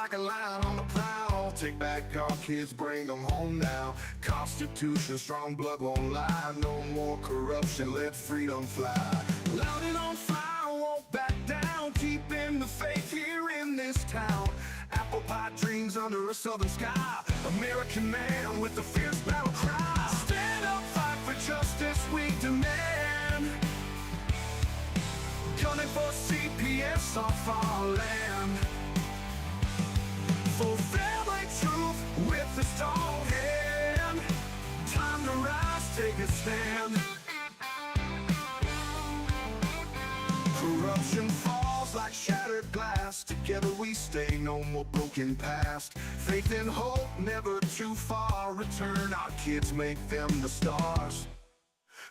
like a lion on the prowl. Take back our kids, bring them home now. Constitution, strong blood won't lie. No more corruption, let freedom fly. Loud and on fire, won't back down. Keeping the faith here in this town. Apple pie dreams under a southern sky. American man with a fierce battle cry. Stand up, fight for justice, we demand. Gunning for CPS off our land. For family truth with a strong hand. Time to rise, take a stand. Corruption falls like shattered glass. Together we stay, no more broken past. Faith and hope, never too far. Return our kids, make them the stars.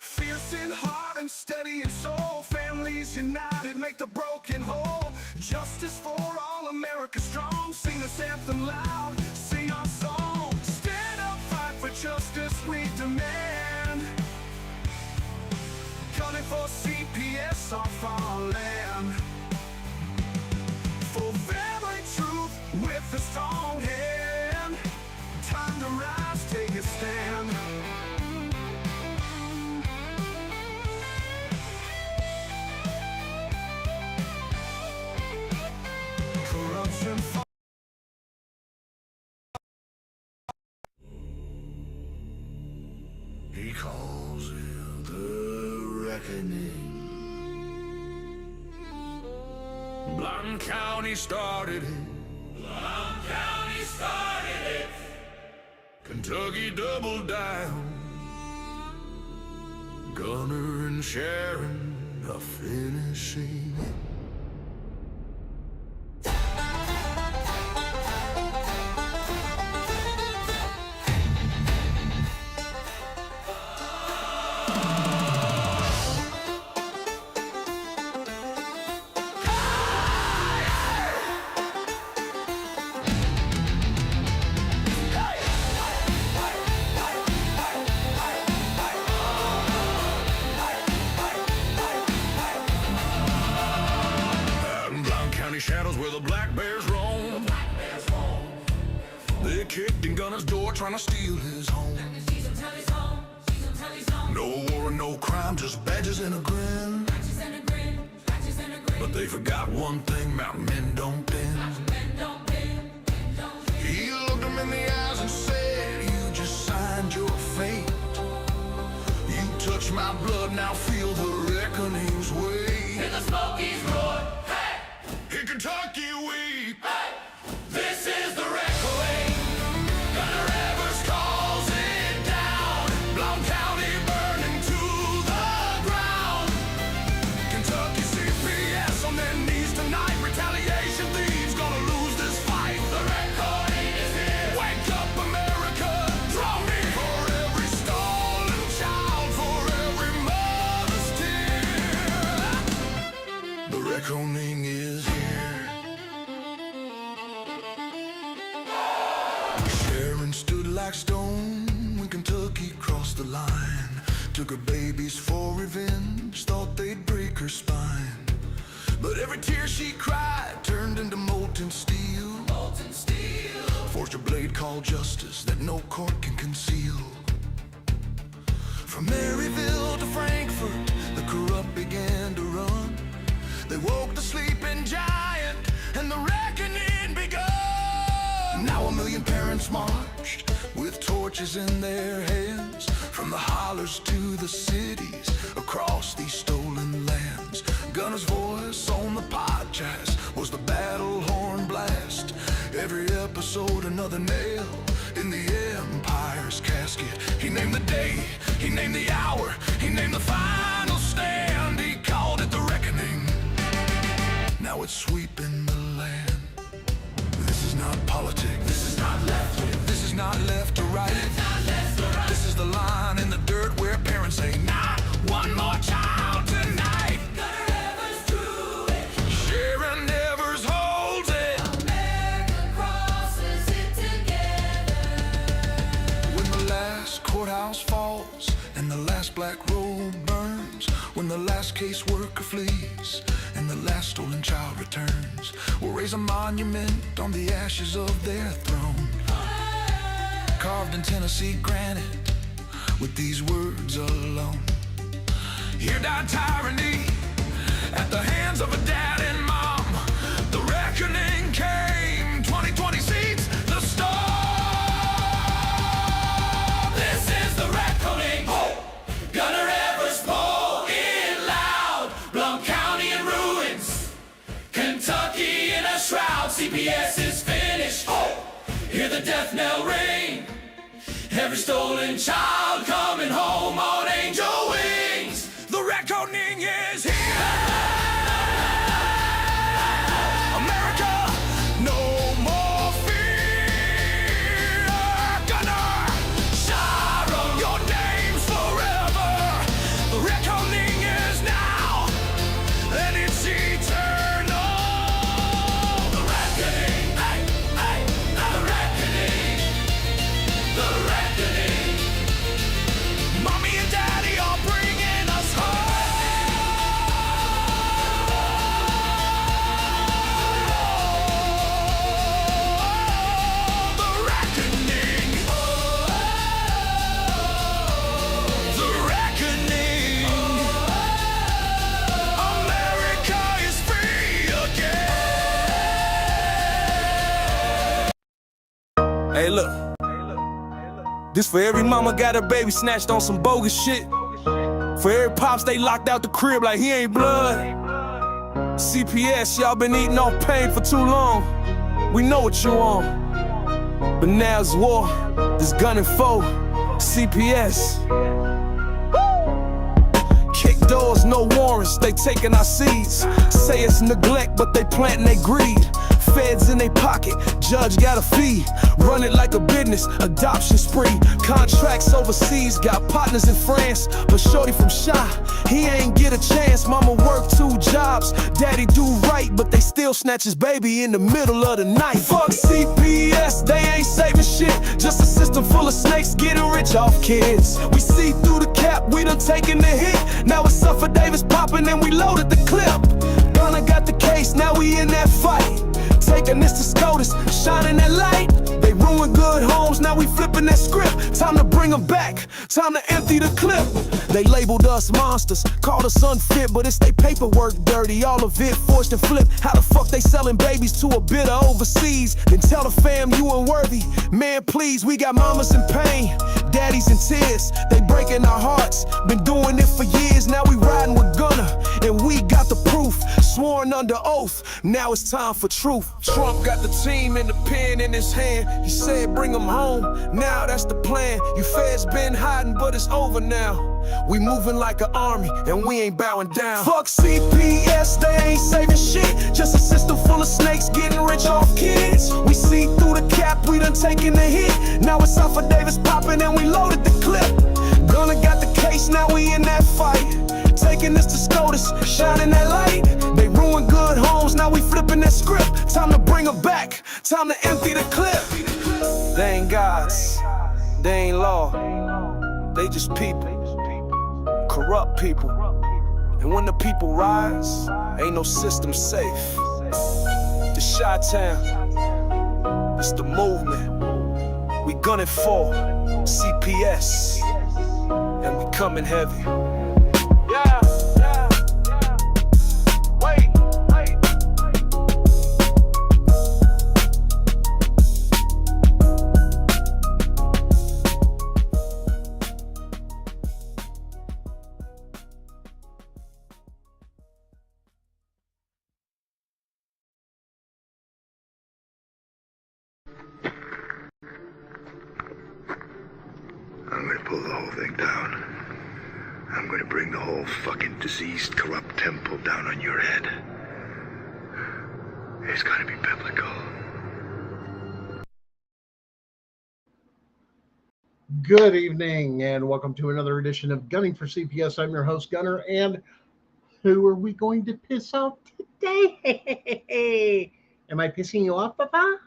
Fierce in heart and steady in soul. Families united, make the broken whole. Justice for all, America strong. Sing this anthem loud, sing our song. Stand up, fight for justice, we demand. Gunning for CPS off our land. For family truth with a strong hand. Time to rise, take a stand. Corruption. He calls it the reckoning. Blount County started it. Blount County started it. Kentucky doubled down. Gunner and Sharon are finishing it. Shadows where the black bears roam. They kicked in Gunner's door trying to steal his home. No war and no crime, just badges and a grin. But they forgot one thing, mountain men don't bend. He looked him in the eyes and said, you just signed your fate. You touched my blood, now feel the reckoning's weight. Hear the Smokies roar. In Kentucky we, Hey! This is the reckoning. Gunner Evers calls it down. Blount County burning to the ground. Kentucky CPS on their knees tonight. Retaliation thieves gonna lose this fight. The reckoning is here. Wake up America, draw me. For every stolen child, for every mother's tear. The reckoning is here. Sharon stood like stone when Kentucky crossed the line. Took her babies for revenge, thought they'd break her spine. But every tear she cried turned into molten steel. Forged a blade called justice that no court can conceal. From Maryville to Frankfort, the corrupt began to run. They woke the sleeping giant, and the reckoning begun. Now 1 million parents marched with torches in their hands. From the hollers to the cities, across these stolen lands. Gunner's voice on the podcast was the battle horn blast. Every episode another nail in the empire's casket. He named the day, he named the hour, he named the final stand. He called it the reckoning. Now it's sweeping the land. This is not politics. This is not left. This is not left or right. This is the line in the dirt where parents say, not one more child tonight. Gunner Evers drew it. Sharon Evers holds it. America crosses it together. When the last courthouse falls and the last black robe burns, when the last caseworker flees and the last stolen child returns, we're raise a monument on the ashes of their throne, carved in Tennessee granite with these words alone. Here died tyranny at the hands of a dad and mom. The reckoning came, 2020 seats the storm. This is the reckoning. Gunner Evers Poe in loud. Blount County in ruins. Kentucky in a shroud. CPS is finished. Hear the death knell ring. Every stolen child coming home on angel wings. The reckoning is here. America, no more fear. Gunner, Sharon, your name's forever. The reckoning is now, and it's eternal. the reckoning. Hey, hey, the reckoning. The reckoning. Mommy and Daddy are bringing us home. The reckoning. The reckoning. America is free again. Hey, look. This for every mama got her baby snatched on some bogus shit. For every pops they locked out the crib like he ain't blood. CPS, y'all been eating off pain for too long. We know what you on. But now it's war, this gun and foe. CPS. Kick doors, no warrants, they taking our seeds. Say it's neglect, but they planting they greed. Feds in they pocket, judge got a fee. Run it like a business, adoption spree. Contracts overseas, got partners in France. But shorty from Shy, he ain't get a chance. Mama work 2 jobs, daddy do right, but they still snatch his baby in the middle of the night. Fuck CPS, they ain't saving shit. Just a system full of snakes getting rich off kids. We see through the cap, we done taken the hit. Now it's Suffer Davis popping and we loaded the clip. Gunna got the case, now we in that fight. Taking this to SCOTUS, shining that light. They ruined good homes, now we flipping that script. Time to bring them back, time to empty the clip. They labeled us monsters, called us unfit, but it's they paperwork dirty, all of it forged and flipped. How the fuck they selling babies to a bidder overseas? Then tell the fam you unworthy. Man, please, we got mamas in pain, daddies in tears. They breaking our hearts, been doing it for years. Now we riding with Gunner, and we got the proof. Sworn under oath, now it's time for truth. Trump got the team and the pen in his hand. He said bring them home, now that's the plan. You feds been hiding, but it's over now. We moving like an army, and we ain't bowing down. Fuck CPS, they ain't saving shit. Just a system full of snakes getting rich off kids. We see through the cap, we done taken the hit. Now it's Suffer Davis popping and we loaded the clip. Gunna got the case, now we in that fight. Taking this to SCOTUS, shining that light. They ruined good homes, now we flipping that script. Time to bring them back, time to empty the clip. They ain't gods, they ain't law, they just people, corrupt people. And when the people rise, ain't no system safe. The Chi-Town, it's the movement. We gunning for CPS, and we coming heavy. Yeah, yeah, yeah. Wait, wait. I'm gonna pull the whole thing down. I'm gonna bring the whole fucking diseased, corrupt temple down on your head. It's gotta be biblical. Good evening, and welcome to another edition of Gunning for CPS. I'm your host, Gunner, and who are we going to piss off today? Am I pissing you off, Papa?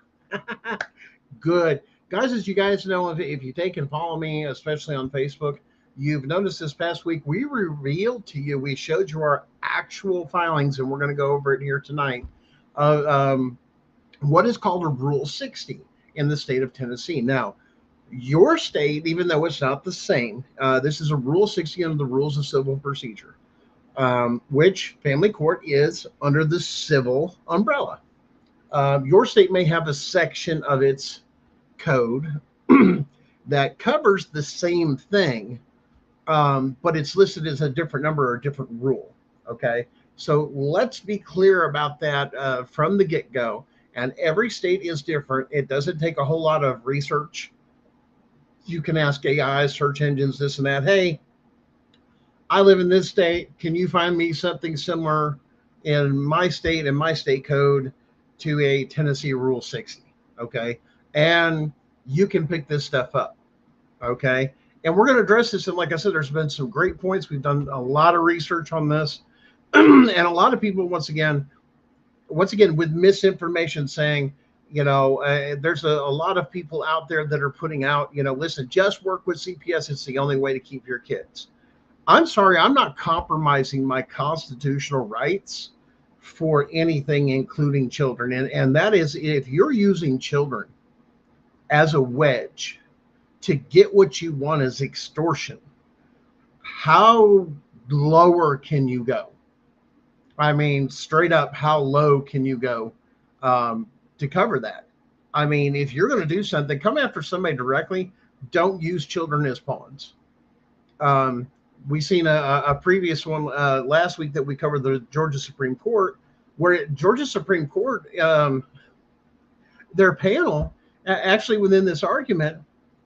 Good. Guys, as you guys know, if you take and follow me, especially on Facebook, you've noticed this past week, we revealed to you, we showed you our actual filings, and we're going to go over it here tonight, what is called a Rule 60 in the state of Tennessee. Now, your state, even though it's not the same, this is a Rule 60 under the Rules of Civil Procedure, which family court is under the civil umbrella. Your state may have a section of its code that covers the same thing, but it's listed as a different number or a different rule. Okay, so let's be clear about that from the get-go. And every state is different. It doesn't take a whole lot of research. You can ask AI, search engines, this and that. Hey, I live in this state. Can you find me something similar in my state and my state code to a Tennessee Rule 60? Okay, and you can pick this stuff up. Okay, and we're going to address this. And like I said, there's been some great points. We've done a lot of research on this, and a lot of people, once again, with misinformation, saying, there's a lot of people out there that are putting out, listen, just work with CPS. It's the only way to keep your kids. I'm sorry, I'm not compromising my constitutional rights for anything, including children. And that is, if you're using children as a wedge to get what you want as extortion, how lower can you go? I mean, straight up, how low can you go to cover that? I mean, if you're going to do something, come after somebody directly. Don't use children as pawns. We've seen a previous one last week that we covered, the Georgia Supreme Court, where Georgia Supreme Court, their panel, actually within this argument,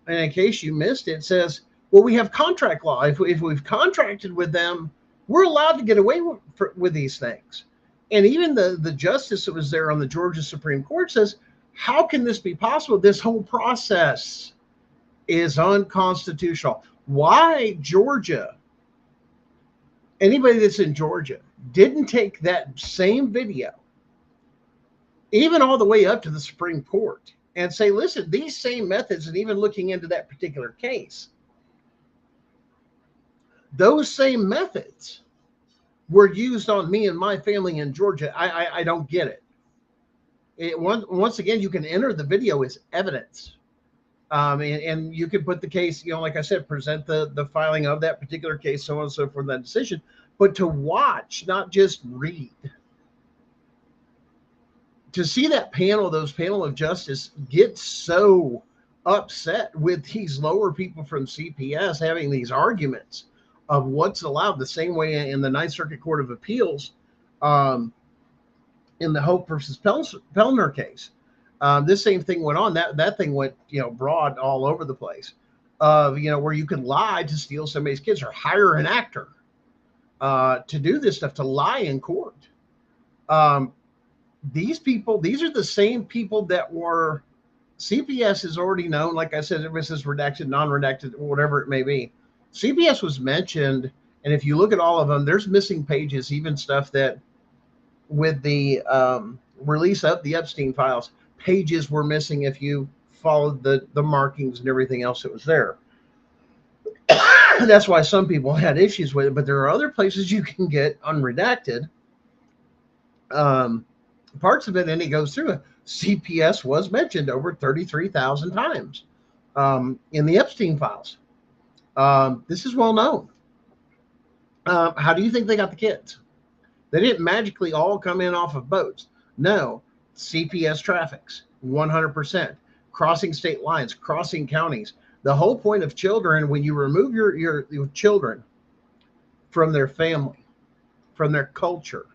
and in case you missed it, says, well, we have contract law. If we've contracted with them, we're allowed to get away with these things. And even the justice that was there on the Georgia Supreme Court says, how can this be possible? This whole process is unconstitutional. Why Georgia, anybody that's in Georgia, didn't take that same video, even all the way up to the Supreme Court, and say, listen, these same methods, and even looking into that particular case, those same methods were used on me and my family in Georgia. I don't get it. Once again, you can enter the video as evidence. And you can put the case, like I said, present the filing of that particular case, so on and so forth, that decision. But to watch, not just read, to see that panel, those panel of justice, get so upset with these lower people from CPS having these arguments of what's allowed, the same way in the Ninth Circuit Court of Appeals, in the Hope versus Pellner case. This same thing went on. That thing went, broad all over the place. Where you could lie to steal somebody's kids, or hire an actor to do this stuff, to lie in court. These people, these are the same people that were, CPS is already known. Like I said, this is redacted, non-redacted, whatever it may be. CPS was mentioned, and if you look at all of them, there's missing pages, even stuff that with the release of the Epstein files, pages were missing if you followed the markings and everything else that was there. That's why some people had issues with it, but there are other places you can get unredacted parts of it, and it goes through it. CPS was mentioned over 33,000 times in the Epstein files. This is well known. How do you think they got the kids? They didn't magically all come in off of boats. No, CPS traffics, 100%. Crossing state lines, crossing counties. The whole point of children, when you remove your children from their family, from their culture,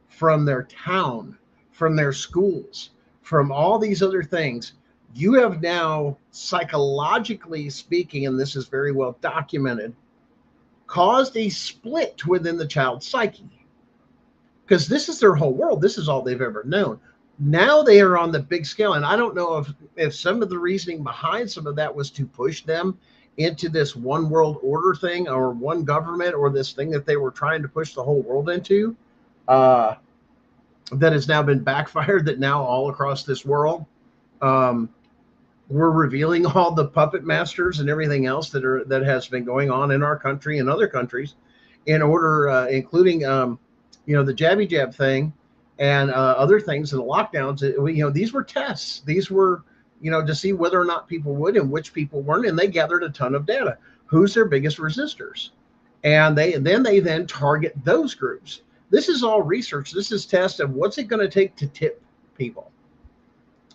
from their town, from their schools, from all these other things, you have now, psychologically speaking, and this is very well documented, caused a split within the child's psyche. Because this is their whole world. This is all they've ever known. Now they are on the big scale. And I don't know if some of the reasoning behind some of that was to push them into this one world order thing, or one government, or this thing that they were trying to push the whole world into, that has now been backfired, that now all across this world, we're revealing all the puppet masters and everything else that has been going on in our country and other countries, in order, including, the jabby jab thing, and other things, and the lockdowns. These were tests. These were, to see whether or not people would and which people weren't. And they gathered a ton of data. Who's their biggest resistors? And they then target those groups. This is all research. This is tests of what's it going to take to tip people,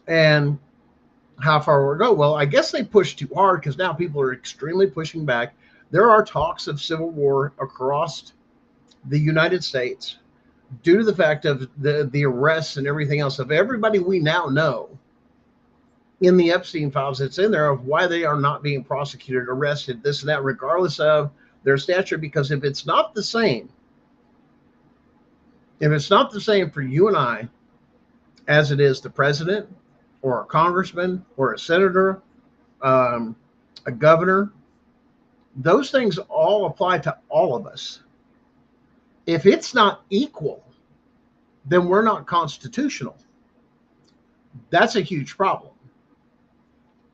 and how far we'll go. Well, I guess they pushed too hard, because now people are extremely pushing back. There are talks of civil war across the United States due to the fact of the arrests and everything else of everybody we now know in the Epstein files that's in there, of why they are not being prosecuted, arrested, this and that, regardless of their stature. Because if it's not the same for you and I as it is the president or a congressman or a senator, a governor, those things all apply to all of us. If it's not equal, then we're not constitutional. That's a huge problem,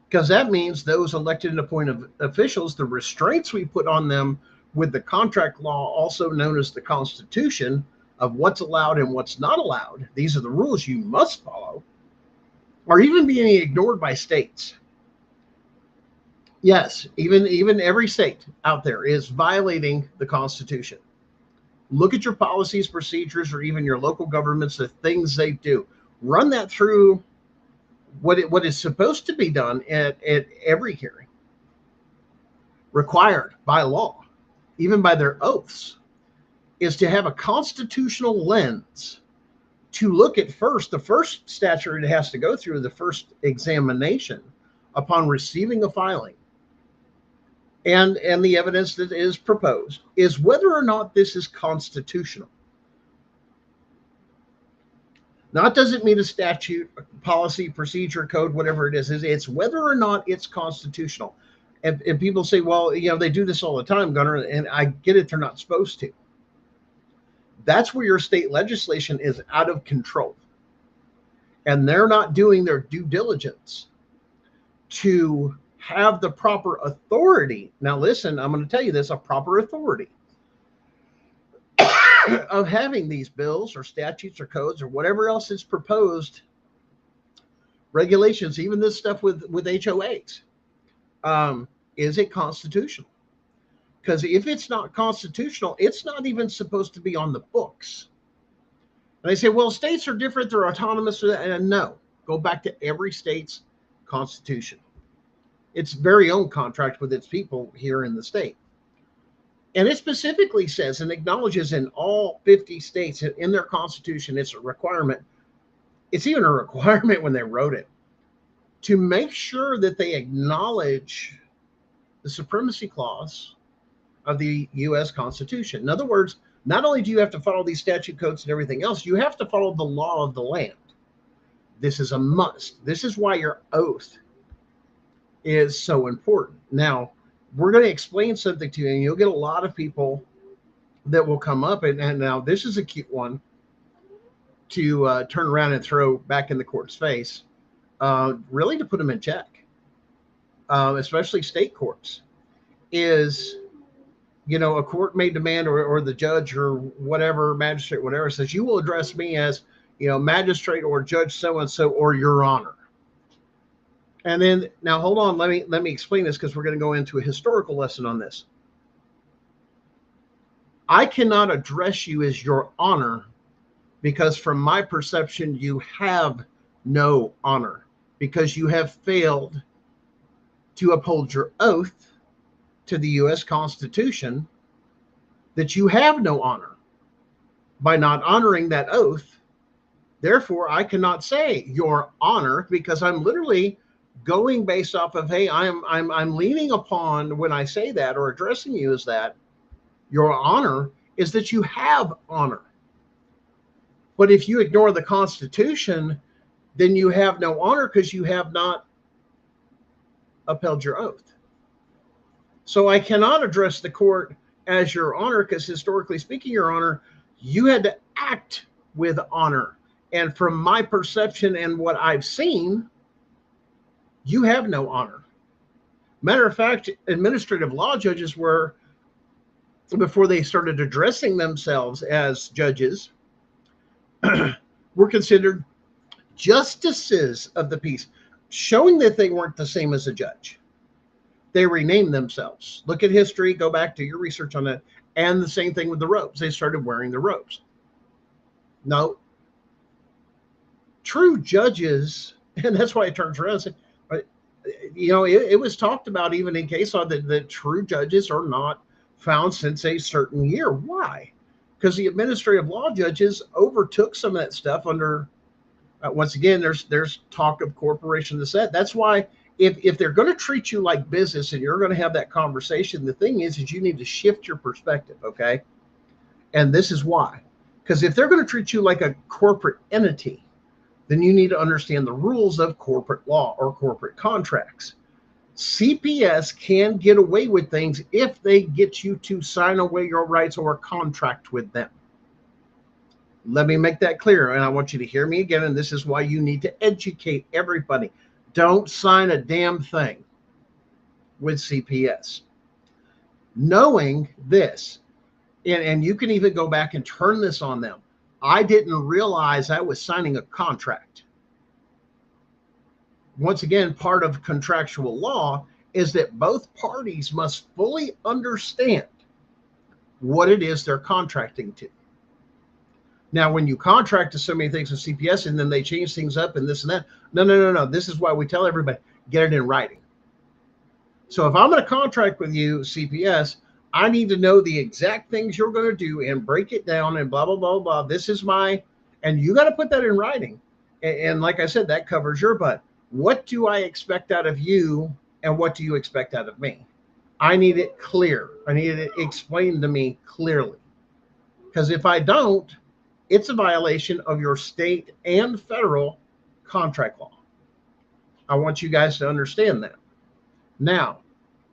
because that means those elected and appointed officials, the restraints we put on them with the contract law, also known as the Constitution, of what's allowed and what's not allowed, these are the rules you must follow, are even being ignored by states. Yes, even every state out there is violating the Constitution. Look at your policies, procedures, or even your local governments, the things they do. Run that through what is supposed to be done at every hearing. Required by law, even by their oaths, is to have a constitutional lens to look at first. The first statute it has to go through, the first examination upon receiving a filing, and the evidence that is proposed, is whether or not this is constitutional. Now, it doesn't mean a statute, policy, procedure, code, whatever it is. It's whether or not it's constitutional. And people say, well, they do this all the time, Gunnar, and I get it, they're not supposed to. That's where your state legislation is out of control. And they're not doing their due diligence to have the proper authority. Now, listen, I'm going to tell you this, a proper authority of having these bills or statutes or codes or whatever else is proposed, regulations, even this stuff with HOAs. Is it constitutional? Because if it's not constitutional, it's not even supposed to be on the books. And they say, well, states are different, they're autonomous. And no, go back to every state's constitution, its very own contract with its people here in the state. And it specifically says and acknowledges in all 50 states in their constitution, it's a requirement. It's even a requirement when they wrote it, to make sure that they acknowledge the supremacy clause of the U.S. Constitution. In other words, not only do you have to follow these statute codes and everything else, you have to follow the law of the land. This is a must. This is why your oath is so important. Now, we're going to explain something to you, and you'll get a lot of people that will come up, and now this is a cute one to turn around and throw back in the court's face, really to put them in check, especially state courts, is, a court may demand, or the judge or whatever, magistrate, whatever, says, you will address me as, magistrate or judge so-and-so, or your honor. And then, now hold on, let me explain this, because we're going to go into a historical lesson on this. I cannot address you as your honor, because from my perception, you have no honor, because you have failed to uphold your oath to the U.S. Constitution, that you have no honor. By not honoring that oath, therefore, I cannot say your honor, because I'm literally going based off of, hey, I'm leaning upon, when I say that or addressing you as that, your honor is that you have honor. But if you ignore the Constitution, then you have no honor, because you have not upheld your oath. So I cannot address the court as your honor, because historically speaking, your honor, you had to act with honor. And from my perception and what I've seen, you have no honor. Matter of fact, administrative law judges were, before they started addressing themselves as judges, were considered justices of the peace, showing that they weren't the same as a judge. They renamed themselves. Look at history, go back to your research on that. And the same thing with the robes. They started wearing the robes. No, true judges, and that's why it turns around and says, it was talked about even in case law that true judges are not found since a certain year. Why? Because the administrative law judges overtook some of that stuff under, once again, there's talk of corporation to set. That's why if they're going to treat you like business and you're going to have that conversation, the thing is you need to shift your perspective, okay? And this is why. Because if they're going to treat you like a corporate entity, then you need to understand the rules of corporate law or corporate contracts. CPS can get away with things if they get you to sign away your rights or contract with them. Let me make that clear, and I want you to hear me again, and this is why you need to educate everybody. Don't sign a damn thing with CPS. Knowing this, and you can even go back and turn this on them. I didn't realize I was signing a contract. Once again, part of contractual law is that both parties must fully understand what it is they're contracting to. Now, when you contract to so many things with CPS and then they change things up and this and that, no. This is why we tell everybody, get it in writing. So if I'm going to contract with you, CPS, I need to know the exact things you're going to do and break it down and blah, blah, blah, blah. This is and you got to put that in writing. And like I said, that covers your butt. What do I expect out of you and what do you expect out of me? I need it clear. I need it explained to me clearly. Because if I don't, it's a violation of your state and federal contract law. I want you guys to understand that. Now,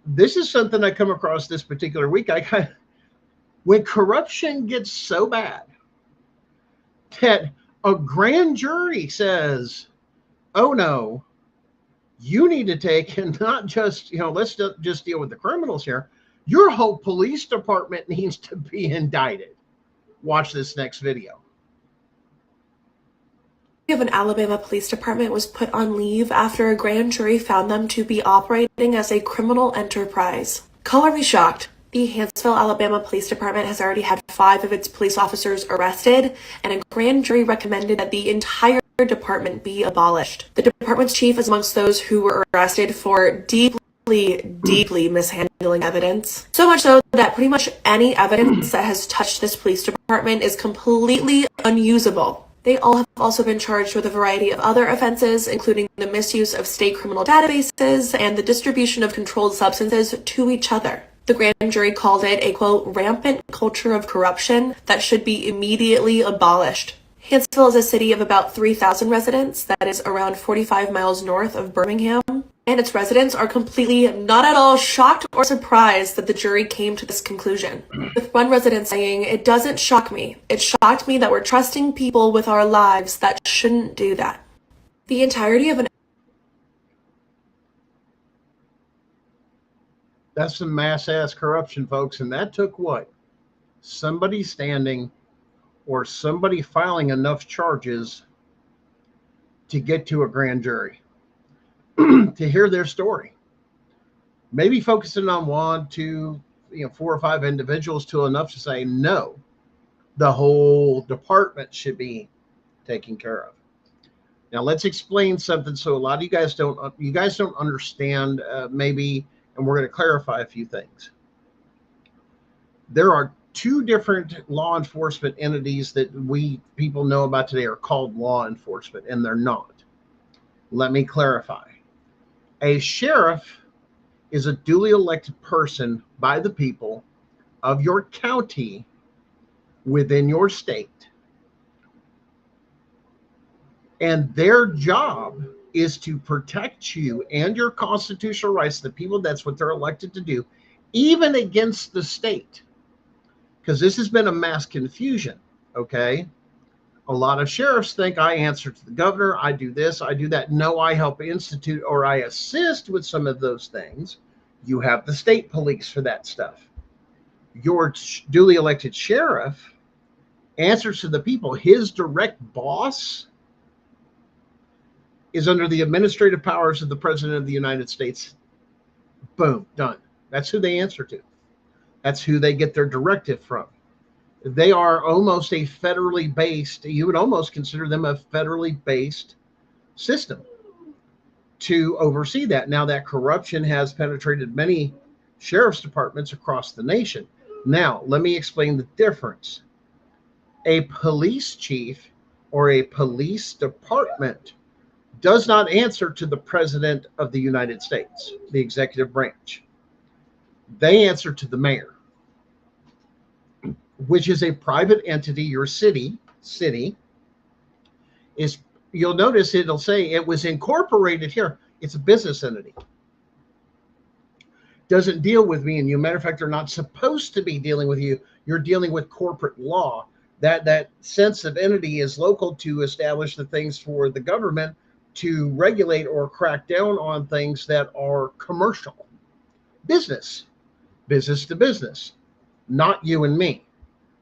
this is something I come across this particular week. When corruption gets so bad that a grand jury says, oh no, you need to take, and not just, let's just deal with the criminals here. Your whole police department needs to be indicted. Watch this next video. Of an Alabama police department was put on leave after a grand jury found them to be operating as a criminal enterprise. Color me shocked. The Huntsville, Alabama Police Department has already had 5 of its police officers arrested, and a grand jury recommended that the entire department be abolished. The department's chief is amongst those who were arrested for deeply mishandling evidence. So much so that pretty much any evidence that has touched this police department is completely unusable. They all have also been charged with a variety of other offenses, including the misuse of state criminal databases and the distribution of controlled substances to each other. The grand jury called it a, quote, rampant culture of corruption that should be immediately abolished. Huntsville is a city of about 3,000 residents that is around 45 miles north of Birmingham, and its residents are completely not at all shocked or surprised that the jury came to this conclusion. With one resident saying, "It doesn't shock me. It shocked me that we're trusting people with our lives that shouldn't do that." The entirety of an That's some mass-ass corruption, folks. And that took what? Somebody standing or somebody filing enough charges to get to a grand jury to hear their story. Maybe focusing on 1, 2, 4 or 5 individuals to enough to say, no, the whole department should be taken care of. Now let's explain something. So a lot of you guys don't understand maybe, and we're going to clarify a few things. There are 2 different law enforcement entities that people know about today are called law enforcement, and they're not. Let me clarify. A sheriff is a duly elected person by the people of your county within your state. And their job is to protect you and your constitutional rights, the people, that's what they're elected to do, even against the state. Because this has been a mass confusion, okay? A lot of sheriffs think I answer to the governor, I do this, I do that. No, I help institute or I assist with some of those things. You have the state police for that stuff. Your duly elected sheriff answers to the people. His direct boss is under the administrative powers of the President of the United States. Boom, done. That's who they answer to. That's who they get their directive from. They are almost a federally based, you would almost consider them a federally based system to oversee that. Now, that corruption has penetrated many sheriff's departments across the nation. Now, let me explain the difference. A police chief or a police department does not answer to the President of the United States, the executive branch. They answer to the mayor, which is a private entity. Your city is, you'll notice it'll say it was incorporated here. It's a business entity. Doesn't deal with me and you. Matter of fact, they're not supposed to be dealing with you. You're dealing with corporate law. That sense of entity is local to establish the things for the government to regulate or crack down on things that are commercial. Business to business, not you and me.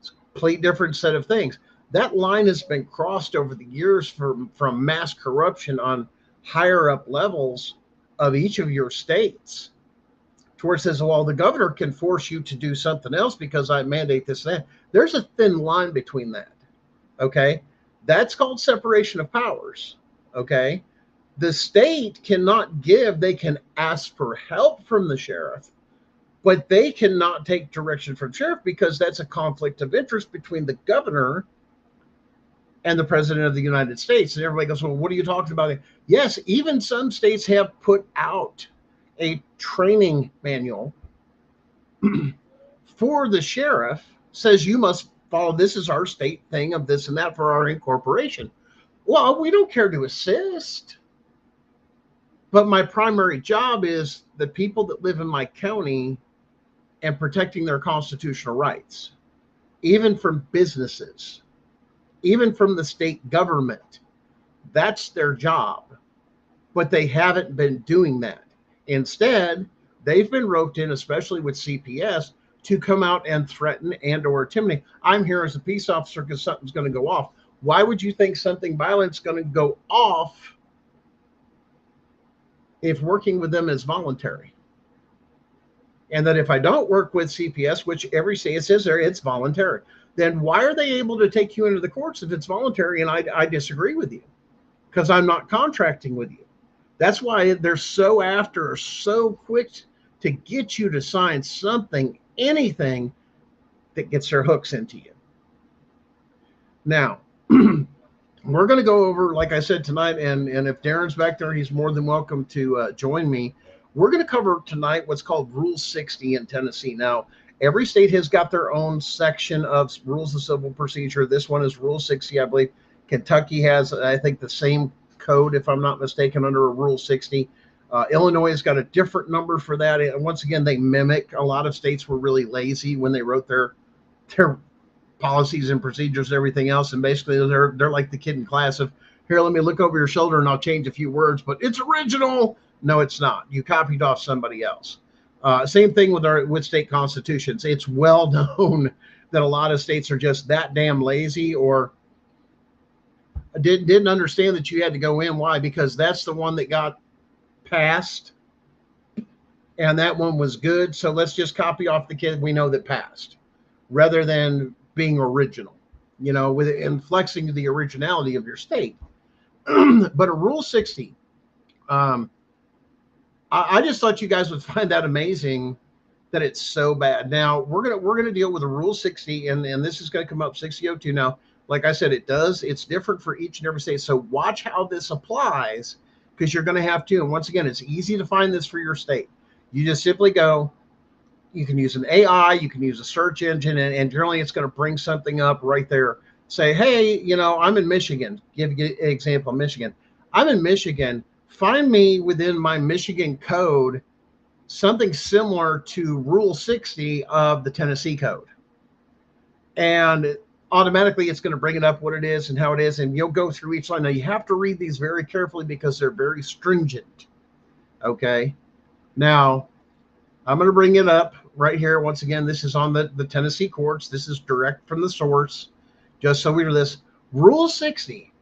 It's a complete different set of things. That line has been crossed over the years from mass corruption on higher up levels of each of your states, to where it says, well, the governor can force you to do something else because I mandate this and that. There's a thin line between that. Okay. That's called separation of powers. Okay. The state cannot give, they can ask for help from the sheriff, but they cannot take direction from sheriff because that's a conflict of interest between the governor and the President of the United States. And everybody goes, well, what are you talking about? Yes, even some states have put out a training manual for the sheriff, says you must follow, this is our state thing of this and that for our incorporation. Well, we don't care to assist. But my primary job is the people that live in my county and protecting their constitutional rights, even from businesses, even from the state government. That's their job. But they haven't been doing that. Instead, they've been roped in, especially with CPS, to come out and threaten and or intimidate. I'm here as a peace officer because something's going to go off. Why would you think something violent's going to go off if working with them is voluntary? And that if I don't work with CPS, which every state, it says there, it's voluntary, then why are they able to take you into the courts if it's voluntary? And I disagree with you because I'm not contracting with you. That's why they're so after, so quick to get you to sign something, anything that gets their hooks into you. Now, we're going to go over, like I said, tonight, and if Darren's back there, he's more than welcome to join me. We're going to cover tonight what's called Rule 60 in Tennessee. Now, every state has got their own section of rules of civil procedure. This one is Rule 60, I believe. Kentucky has, I think, the same code, if I'm not mistaken, under a Rule 60. Illinois has got a different number for that. And once again, they mimic. A lot of states were really lazy when they wrote their policies and procedures and everything else. And basically, they're like the kid in class of, here, let me look over your shoulder and I'll change a few words, but it's original. No, it's not. You copied off somebody else. Same thing with state constitutions. It's well known that a lot of states are just that damn lazy or didn't understand that you had to go in. Why? Because that's the one that got passed and that one was good. So let's just copy off the kid we know that passed rather than being original, and flexing the originality of your state. But a Rule 60, I just thought you guys would find that amazing that it's so bad. Now we're gonna deal with a Rule 60, and this is gonna come up 6002. Now, like I said, it's different for each and every state. So watch how this applies, because you're gonna have to. And once again, it's easy to find this for your state. You just simply go. You can use an AI, you can use a search engine, and generally it's going to bring something up right there. Say, hey, I'm in Michigan. Give you an example, Michigan. I'm in Michigan. Find me within my Michigan code something similar to Rule 60 of the Tennessee code. And automatically it's going to bring it up what it is and how it is, and you'll go through each line. Now you have to read these very carefully because they're very stringent. Okay. Now, I'm going to bring it up right here. Once again, this is on the Tennessee courts. This is direct from the source. just so we know this. Rule 60.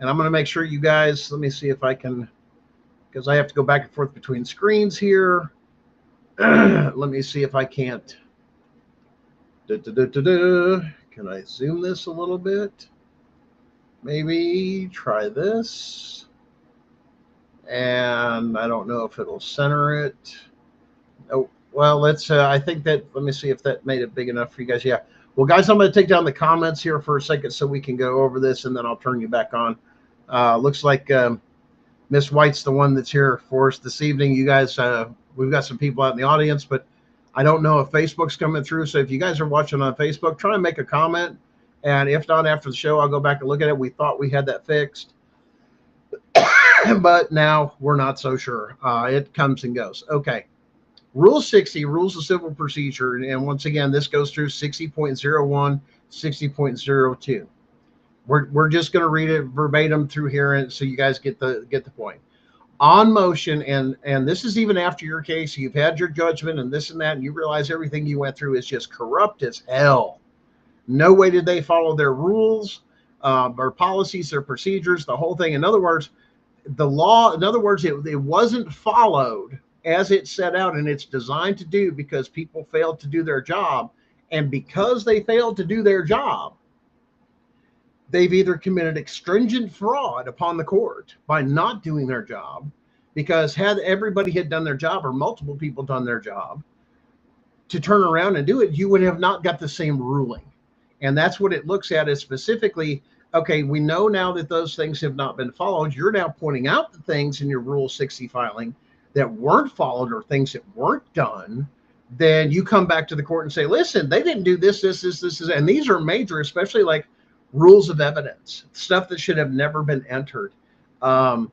And I'm going to make sure you guys, let me see if I can, because I have to go back and forth between screens here. Let me see if I can't. Can I zoom this a little bit? Maybe try this. And I don't know if it'll center it. Oh, well, let's, I think that, let me see if that made it big enough for you guys. Yeah. Well, guys, I'm going to take down the comments here for a second so we can go over this, and then I'll turn you back on. Looks like Miss White's the one that's here for us this evening. You guys, we've got some people out in the audience, but I don't know if Facebook's coming through. So if you guys are watching on Facebook, try and make a comment. And if not, after the show, I'll go back and look at it. We thought we had that fixed, but now we're not so sure. It comes and goes. Okay. Rule 60, Rules of Civil Procedure. And once again, this goes through 60.01, 60.02. We're just going to read it verbatim through here, and so you guys get the point. On motion, and this is even after your case, you've had your judgment and this and that, and you realize everything you went through is just corrupt as hell. No way did they follow their rules, or policies, their procedures, the whole thing. In other words, the law, in other words, it wasn't followed as it set out, and it's designed to do, because people failed to do their job. And because they failed to do their job, they've either committed extringent fraud upon the court by not doing their job, because had everybody had done their job, or multiple people done their job to turn around and do it, you would have not got the same ruling. And that's what it looks at, is specifically, okay, we know now that those things have not been followed. You're now pointing out the things in your Rule 60 filing that weren't followed, or things that weren't done. Then you come back to the court and say, listen, they didn't do this, and these are major, especially like rules of evidence, stuff that should have never been entered. The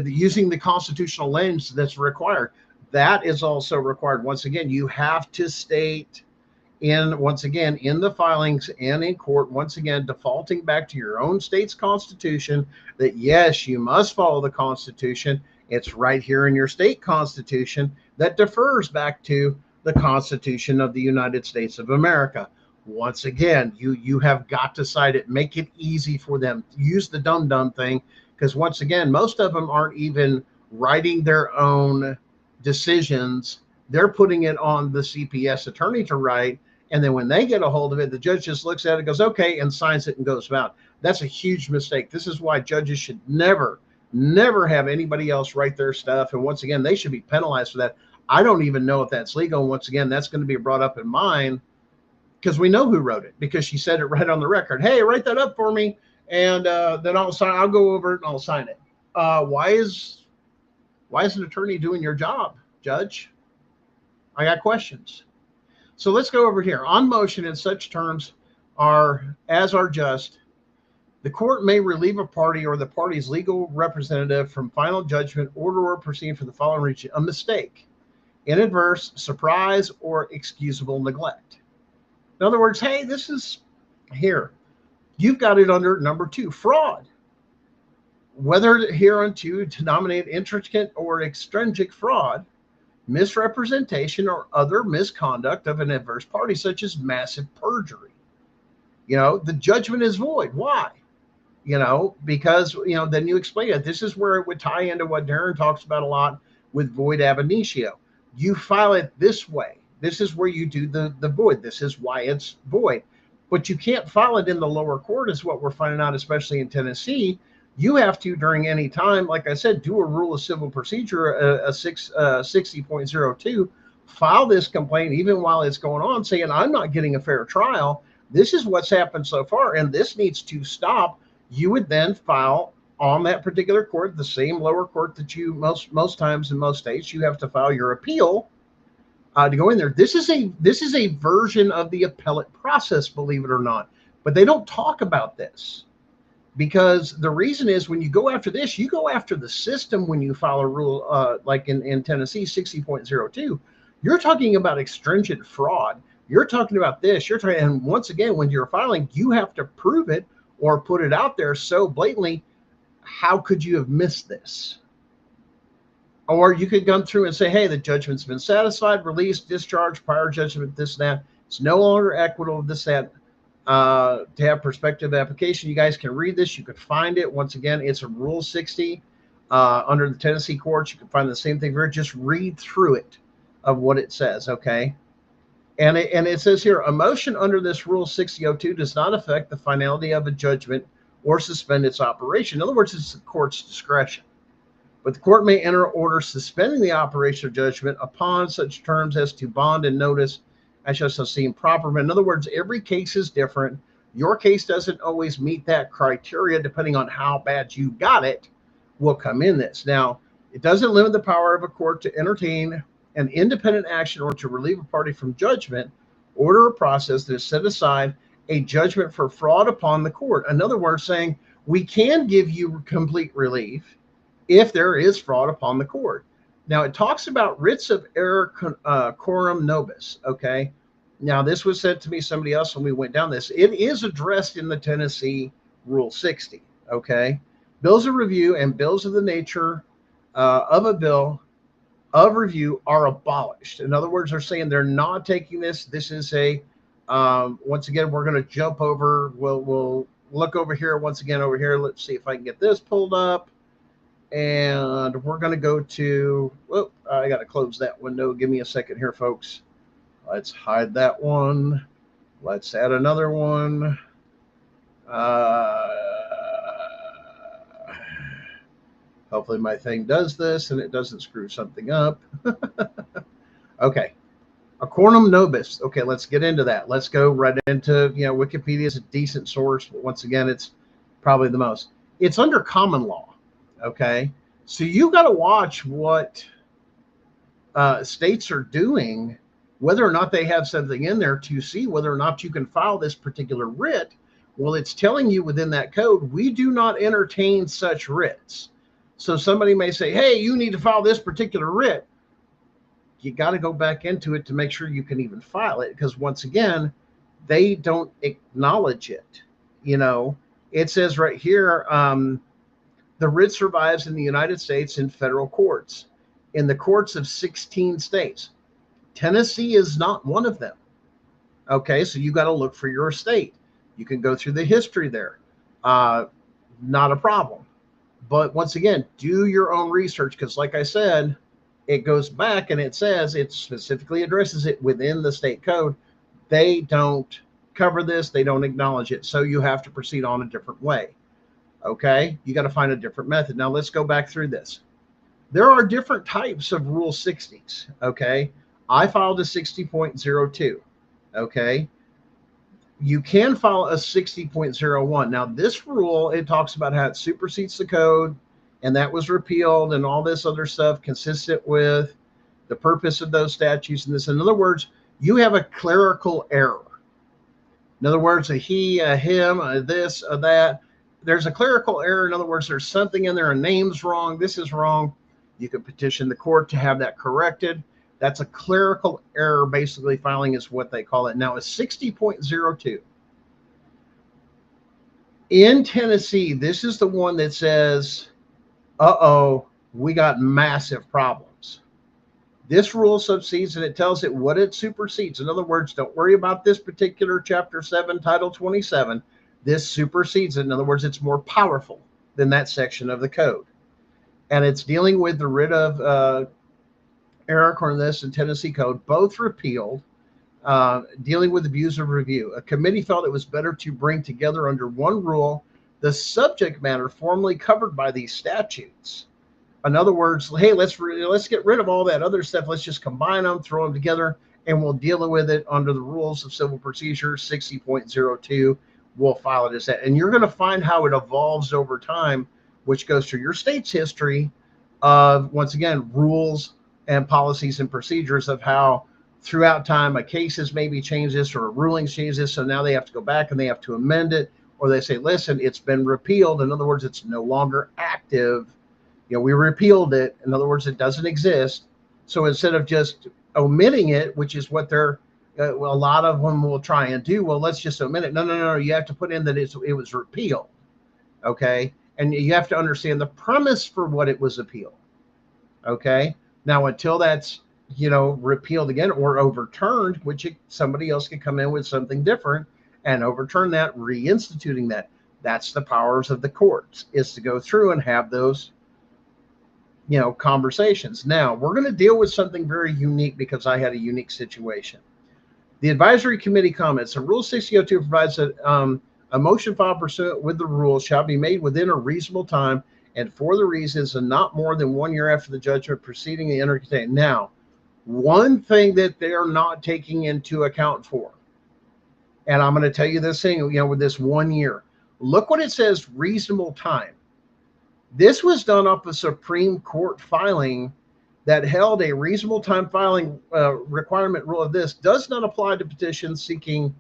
using the constitutional lens that's required, that is also required. Once again, you have to state once again in the filings and in court, once again defaulting back to your own state's constitution, that yes, you must follow the Constitution. It's right here in your state constitution that defers back to the Constitution of the United States of America. Once again, you have got to cite it. Make it easy for them. Use the dumb thing, because once again, most of them aren't even writing their own decisions. They're putting it on the CPS attorney to write, and then when they get a hold of it, the judge just looks at it, goes, okay, and signs it and goes about. That's a huge mistake. This is why judges should never have anybody else write their stuff. And once again, they should be penalized for that. I don't even know if that's legal. And once again, that's going to be brought up in mine, because we know who wrote it, because she said it right on the record. Hey, write that up for me, and then I'll go over it and I'll sign it. Why is an attorney doing your job, Judge? I got questions. So let's go over here. On motion, in such terms as are just, the court may relieve a party or the party's legal representative from final judgment, order, or proceeding for the following reason: a mistake, inadverse, surprise, or excusable neglect. In other words, hey, this is here. You've got it under number 2, fraud. Whether hereunto denominate intricate or extrinsic fraud, misrepresentation, or other misconduct of an adverse party, such as massive perjury. The judgment is void. Why? Because, then you explain it. This is where it would tie into what Darren talks about a lot with void ab initio. You file it this way. This is where you do the void. This is why it's void. But you can't file it in the lower court, is what we're finding out, especially in Tennessee. You have to, during any time, like I said, do a Rule of Civil Procedure, a 60.02, file this complaint even while it's going on, saying, I'm not getting a fair trial. This is what's happened so far, and this needs to stop. You would then file on that particular court, the same lower court that you most times in most states, you have to file your appeal to go in there. This is a version of the appellate process, believe it or not, but they don't talk about this, because the reason is, when you go after this, you go after the system. When you file a rule like in Tennessee 60.02, you're talking about extringent fraud. You're talking about this. And once again, when you're filing, you have to prove it or put it out there so blatantly. How could you have missed this? Or you could come through and say, hey, the judgment's been satisfied, released, discharged, prior judgment, this, that. It's no longer equitable, this, that. to have prospective application. You guys can read this. You can find it. Once again, it's a Rule 60 under the Tennessee courts. You can find the same thing here. Just read through it of what it says, okay? And it says here, a motion under this Rule 6002 does not affect the finality of a judgment or suspend its operation. In other words, it's the court's discretion. But the court may enter an order suspending the operation of judgment upon such terms as to bond and notice as shall seem proper. In other words, every case is different. Your case doesn't always meet that criteria, depending on how bad you got it, will come in this. Now, it doesn't limit the power of a court to entertain an independent action or to relieve a party from judgment, order a process that is set aside a judgment for fraud upon the court. In other words, saying we can give you complete relief if there is fraud upon the court. Now, it talks about writs of error coram nobis, okay? Now, this was said to me somebody else when we went down this. It is addressed in the Tennessee Rule 60, okay? Bills of review and bills of the nature of a bill of review are abolished. In other words, they're saying they're not taking this. This is a, once again, we're going to jump over. We'll look over here once again over here. Let's see if I can get this pulled up. And we're going to go to, oh, I got to close that window. Give me a second here, folks. Let's hide that one. Let's add another one. Hopefully my thing does this and it doesn't screw something up. Okay. A coram nobis. Okay, let's get into that. Let's go right into, Wikipedia is a decent source, but once again, it's probably the most. It's under common law. Okay, so you got to watch what states are doing, whether or not they have something in there to see whether or not you can file this particular writ. Well, it's telling you within that code, we do not entertain such writs. So somebody may say, hey, you need to file this particular writ. You got to go back into it to make sure you can even file it, because once again, they don't acknowledge it. It says right here, the writ survives in the United States in federal courts, in the courts of 16 states. Tennessee is not one of them. Okay, so you got to look for your state. You can go through the history there. Not a problem. But once again, do your own research, because like I said, it goes back and it says it specifically addresses it within the state code. They don't cover this. They don't acknowledge it. So you have to proceed on a different way. Okay, you got to find a different method. Now let's go back through this. There are different types of Rule 60s. Okay, I filed a 60.02. Okay, you can file a 60.01. Now this rule, it talks about how it supersedes the code, and that was repealed, and all this other stuff consistent with the purpose of those statutes and this. In other words, you have a clerical error. In other words, a he, a him, a this, a that. There's a clerical error. In other words, there's something in there, a name's wrong, this is wrong. You can petition the court to have that corrected. That's a clerical error, basically filing is what they call it. Now, a 60.02. In Tennessee, this is the one that says, uh-oh, we got massive problems. This rule subsedes, and it tells it what it supersedes. In other words, don't worry about this particular Chapter 7, Title 27. This supersedes it. In other words, it's more powerful than that section of the code. And it's dealing with the writ of error according to this in Tennessee code, both repealed, dealing with abuse of review. A committee felt it was better to bring together under one rule the subject matter formerly covered by these statutes. In other words, hey, let's get rid of all that other stuff. Let's just combine them, throw them together, and we'll deal with it under the rules of civil procedure 60.02. We'll file it as that. And you're going to find how it evolves over time, which goes through your state's history of, once again, rules and policies and procedures of how throughout time a case has maybe changed this or a ruling changed this. So now they have to go back and they have to amend it, or they say, listen, it's been repealed. In other words, it's no longer active. We repealed it. In other words, it doesn't exist. So instead of just omitting it, which is what they're, a lot of them will try and do, well, let's just omit it. No. You have to put in that it was repealed. Okay. And you have to understand the premise for what it was appealed. Okay. Now, until that's, repealed again or overturned, which somebody else could come in with something different and overturn that, reinstituting that. That's the powers of the courts, is to go through and have those, conversations. Now, we're going to deal with something very unique because I had a unique situation. The advisory committee comments. So Rule 6002 provides that a motion filed pursuant with the rules shall be made within a reasonable time and for the reasons and not more than 1 year after the judgment preceding the entertainment. Now, one thing that they're not taking into account for, and I'm going to tell you this thing, with this 1 year, look what it says, reasonable time. This was done off a Supreme Court filing that held a reasonable time filing requirement rule of this does not apply to petitions seeking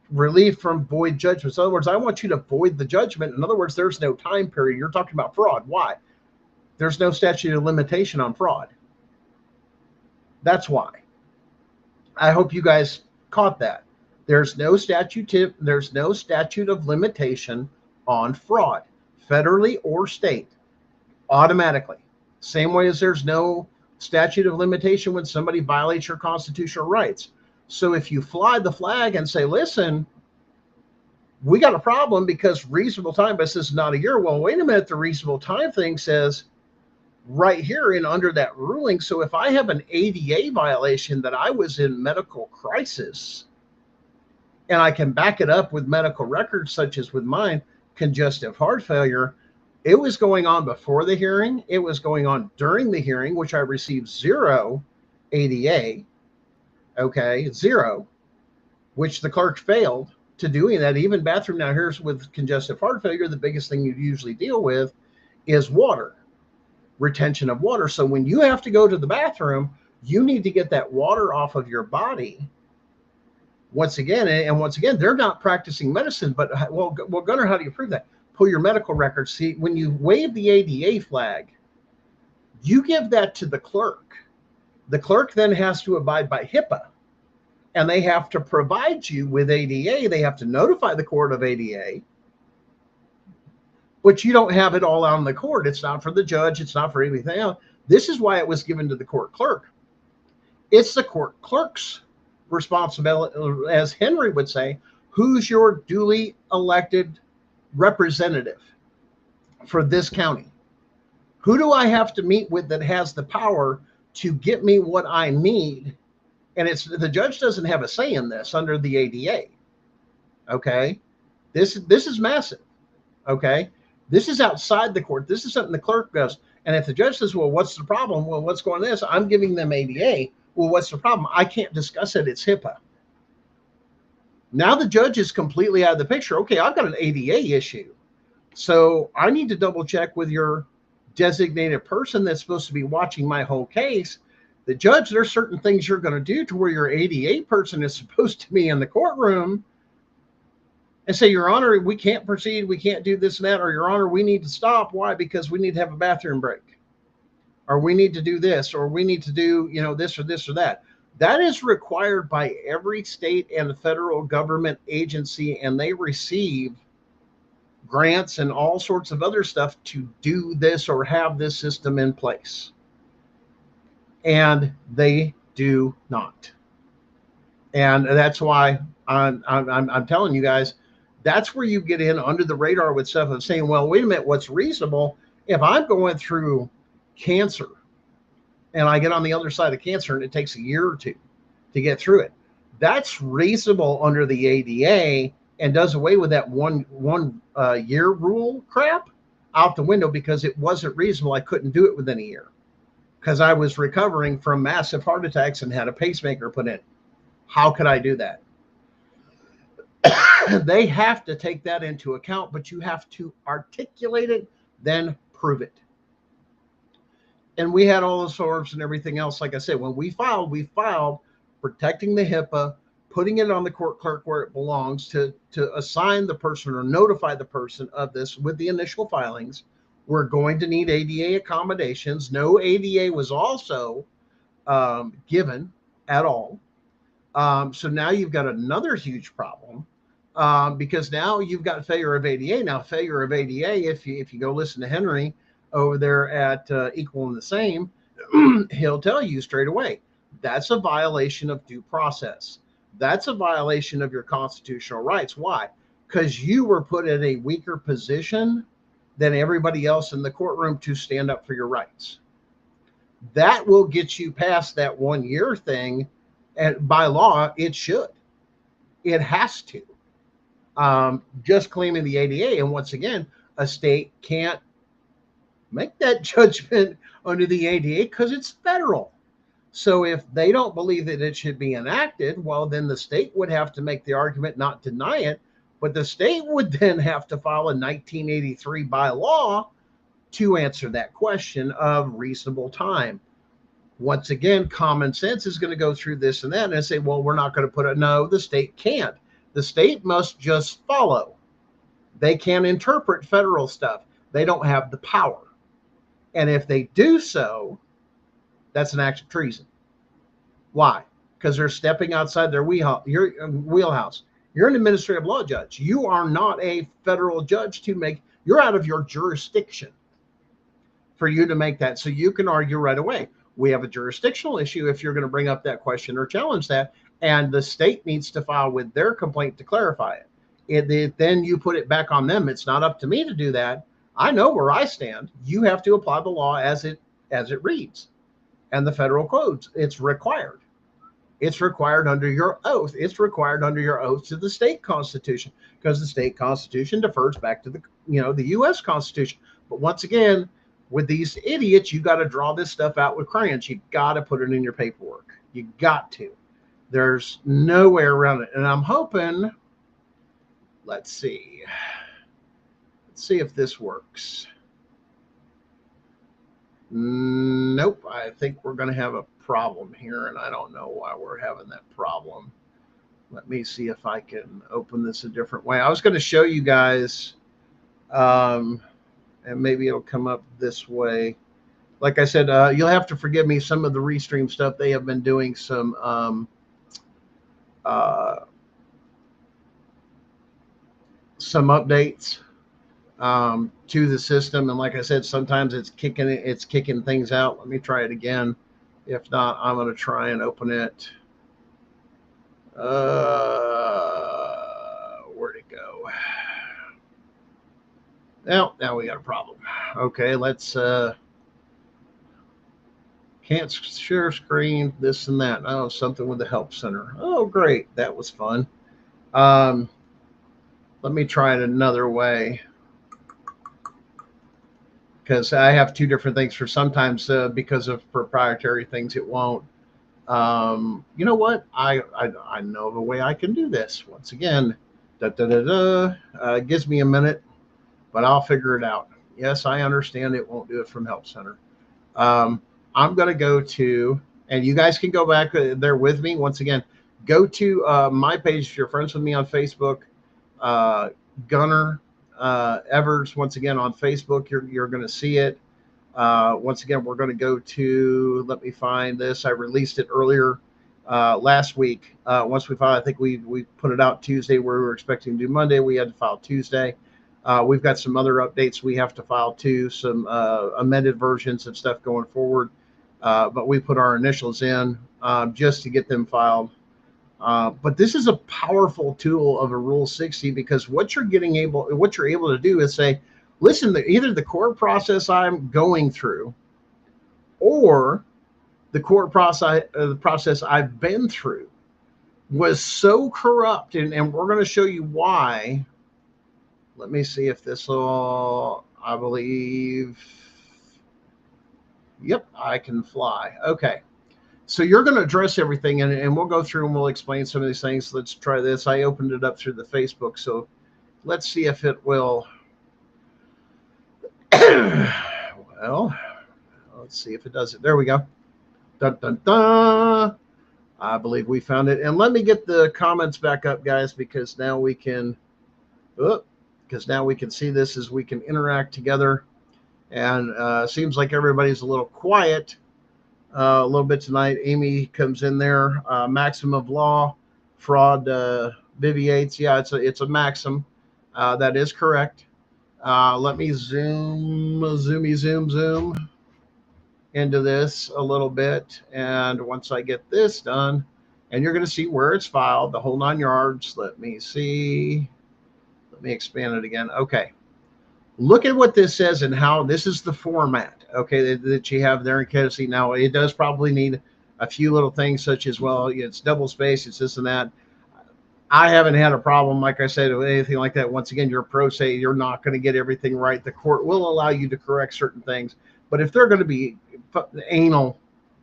relief from void judgments. In other words, I want you to void the judgment. In other words, there's no time period. You're talking about fraud. Why? There's no statute of limitation on fraud. That's why. I hope you guys caught that. There's no statute of limitation on fraud, federally or state, automatically. Same way as there's no statute of limitation when somebody violates your constitutional rights. So if you fly the flag and say, listen, we got a problem because reasonable time, but this is not a year. Well, wait a minute. The reasonable time thing says right here and under that ruling. So if I have an ADA violation that I was in medical crisis, and I can back it up with medical records, such as with mine, congestive heart failure, it was going on before the hearing. It was going on during the hearing, which I received 0 ADA. Okay, 0, which the clerk failed to doing that. Even bathroom. Now here's with congestive heart failure, the biggest thing you usually deal with is water, retention of water. So when you have to go to the bathroom, you need to get that water off of your body. Once again, they're not practicing medicine, but well, Gunnar, how do you prove that? Pull your medical records. See, when you wave the ADA flag, you give that to the clerk. The clerk then has to abide by HIPAA, and they have to provide you with ADA. They have to notify the court of ADA, but you don't have it all on the court. It's not for the judge. It's not for anything else. This is why it was given to the court clerk. It's the court clerk's responsibility, as Henry would say, who's your duly elected representative for this county? Who do I have to meet with that has the power to get me what I need? And it's the judge doesn't have a say in this under the ADA. Okay, this is massive. Okay, this is outside the court. This is something the clerk does. And if the judge says, well, what's the problem? Well, what's going on this? I'm giving them ADA. Well, what's the problem? I can't discuss it. It's HIPAA. Now the judge is completely out of the picture. Okay, I've got an ADA issue. So I need to double check with your designated person that's supposed to be watching my whole case. The judge, there's certain things you're going to do to where your ADA person is supposed to be in the courtroom and say, Your Honor, we can't proceed. We can't do this and that. Or Your Honor, we need to stop. Why? Because we need to have a bathroom break. Or we need to do this, or we need to do, this or this or that. That is required by every state and federal government agency, and they receive grants and all sorts of other stuff to do this or have this system in place. And they do not. And that's why I'm telling you guys, that's where you get in under the radar with stuff of saying, well, wait a minute, what's reasonable? If I'm going through cancer and I get on the other side of cancer and it takes a year or two to get through it, that's reasonable under the ADA and does away with that one year rule crap out the window because it wasn't reasonable. I couldn't do it within a year because I was recovering from massive heart attacks and had a pacemaker put in. How could I do that? They have to take that into account, but you have to articulate it, then prove it. And we had all the forms and everything else. Like I said, when we filed protecting the HIPAA, putting it on the court clerk where it belongs to assign the person or notify the person of this with the initial filings. We're going to need ADA accommodations. No ADA was also given at all. So now you've got another huge problem because now you've got failure of ADA. Now failure of ADA, if you go listen to Henry over there at Equal and the Same, he'll tell you straight away, that's a violation of due process. That's a violation of your constitutional rights. Why? Because you were put in a weaker position than everybody else in the courtroom to stand up for your rights. That will get you past that 1 year thing. And by law, it should. It has to. Just claiming the ADA. And once again, a state can't make that judgment under the ADA because it's federal. So if they don't believe that it should be enacted, well, then the state would have to make the argument, not deny it, but the state would then have to file a 1983 bylaw to answer that question of reasonable time. Once again, common sense is going to go through this and that and say, well, we're not going to put it. No, the state can't. The state must just follow. They can't interpret federal stuff. They don't have the power. And if they do so, that's an act of treason. Why? Because they're stepping outside their wheelhouse. You're an administrative law judge. You are not a federal judge to make, you're out of your jurisdiction for you to make that. So you can argue right away, we have a jurisdictional issue if you're going to bring up that question or challenge that. And the state needs to file with their complaint to clarify it. Then you put it back on them. It's not up to me to do that. I know where I stand. You have to apply the law as it reads. And the federal codes, it's required. It's required under your oath. It's required under your oath to the state constitution, because the state constitution defers back to the U.S. Constitution. But once again, with these idiots, you got to draw this stuff out with crayons. You got to put it in your paperwork. You got to. There's no way around it. And I'm hoping, let's see if this works. Nope, I think we're going to have a problem here, and I don't know why we're having that problem. Let me see if I can open this a different way. I was going to show you guys, and maybe it'll come up this way. Like I said, you'll have to forgive me. Some of the restream stuff, they have been doing some updates to the system, and like I said, sometimes it's kicking things out. Let me try it again. If not, I'm going to try and open it. Where'd it go? Now we got a problem. Okay, let's can't share screen, this and that. Oh, something with the help center. Oh, great, that was fun. Let me try it another way, because I have two different things for sometimes because of proprietary things, it won't. You know what? I know of a way I can do this. Once again, it gives me a minute, but I'll figure it out. Yes, I understand it won't do it from Help Center. I'm going to go to, and you guys can go back there with me. Once again, go to my page if you're friends with me on Facebook, Gunner Evers. Once again, on Facebook, you're going to see it. Once again, we're going to go to, let me find this. I released it earlier last week. Once we filed, I think we put it out Tuesday, where we were expecting to do Monday. We had to file Tuesday. We've got some other updates we have to file too, some amended versions of stuff going forward. But we put our initials in just to get them filed. But this is a powerful tool of a Rule 60, because what you're able to do is say, listen, either the court process I'm going through or the court process I've been through was so corrupt, and we're going to show you why. Let me see if this will, I believe, yep, I can fly. Okay. So you're going to address everything, and we'll go through and we'll explain some of these things. Let's try this. I opened it up through the Facebook, so let's see if it will. Well, let's see if it does it. There we go. Dun, dun, dun. I believe we found it. And let me get the comments back up, guys, because now we can see this as we can interact together. And seems like everybody's a little quiet a little bit tonight. Amy comes in there. Maxim of law, fraud viviates. Yeah, it's a maxim. That is correct. Let me zoom into this a little bit. And once I get this done, and you're going to see where it's filed, the whole 9 yards. Let me see. Let me expand it again. Okay. Look at what this says and how this is the format, okay, that you have there in Tennessee. Now, it does probably need a few little things such as, well, it's double space, it's this and that. I haven't had a problem, like I said, with anything like that. Once again, you're pro se, you're not going to get everything right. The court will allow you to correct certain things. But if they're going to be anal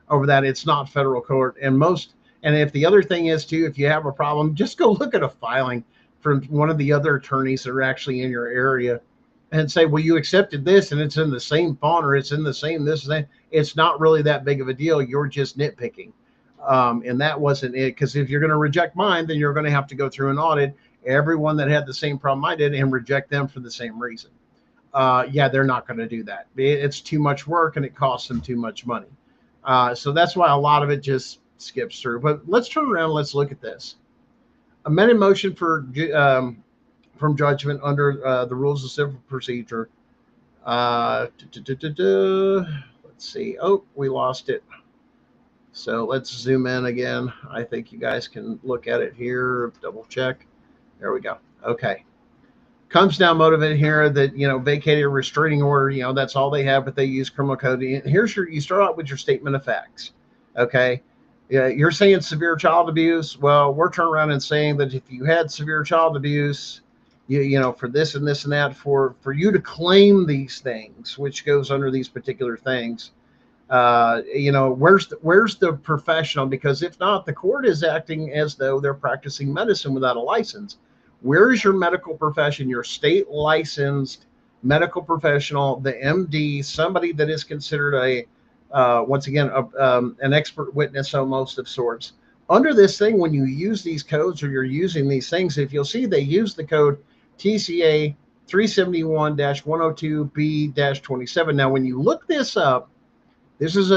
over that, it's not federal court. And if the other thing is, too, if you have a problem, just go look at a filing from one of the other attorneys that are actually in your area and say, well, you accepted this and it's in the same font or it's in the same this and that. It's not really that big of a deal. You're just nitpicking. And that wasn't it. Because if you're going to reject mine, then you're going to have to go through an audit everyone that had the same problem I did and reject them for the same reason. Yeah, they're not going to do that. It's too much work and it costs them too much money. So that's why a lot of it just skips through. But let's turn around and let's look at this. Amended motion from judgment under the rules of civil procedure. Let's see. Oh, we lost it. So let's zoom in again. I think you guys can look at it here. Double check. There we go. Okay. Comes down motivated here that, vacated a restraining order, that's all they have, but they use criminal code. Here's you start out with your statement of facts. Okay. Yeah, you're saying severe child abuse. Well, we're turning around and saying that if you had severe child abuse, for this and this and that, for you to claim these things, which goes under these particular things, where's the professional? Because if not, the court is acting as though they're practicing medicine without a license. Where is your medical profession, your state licensed medical professional, the MD, somebody that is considered once again, an expert witness almost of sorts? Under this thing, when you use these codes or you're using these things, if you'll see, they use the code TCA 371-102B-27. Now, when you look this up, this is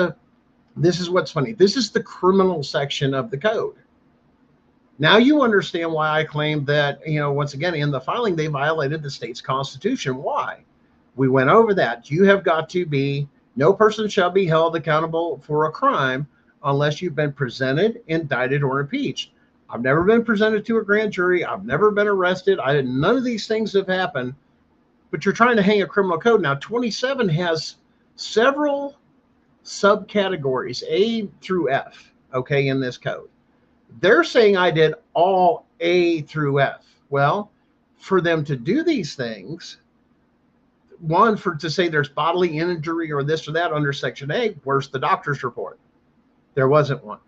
what's funny. This is the criminal section of the code. Now you understand why I claimed that, once again, in the filing, they violated the state's constitution. Why? We went over that. You have got to be, no person shall be held accountable for a crime unless you've been presented, indicted, or impeached. I've never been presented to a grand jury. I've never been arrested. None of these things have happened, but you're trying to hang a criminal code. Now, 27 has several subcategories, A through F, okay, in this code. They're saying I did all A through F. Well, for them to do these things, one, to say there's bodily injury or this or that under Section A, where's the doctor's report? There wasn't one.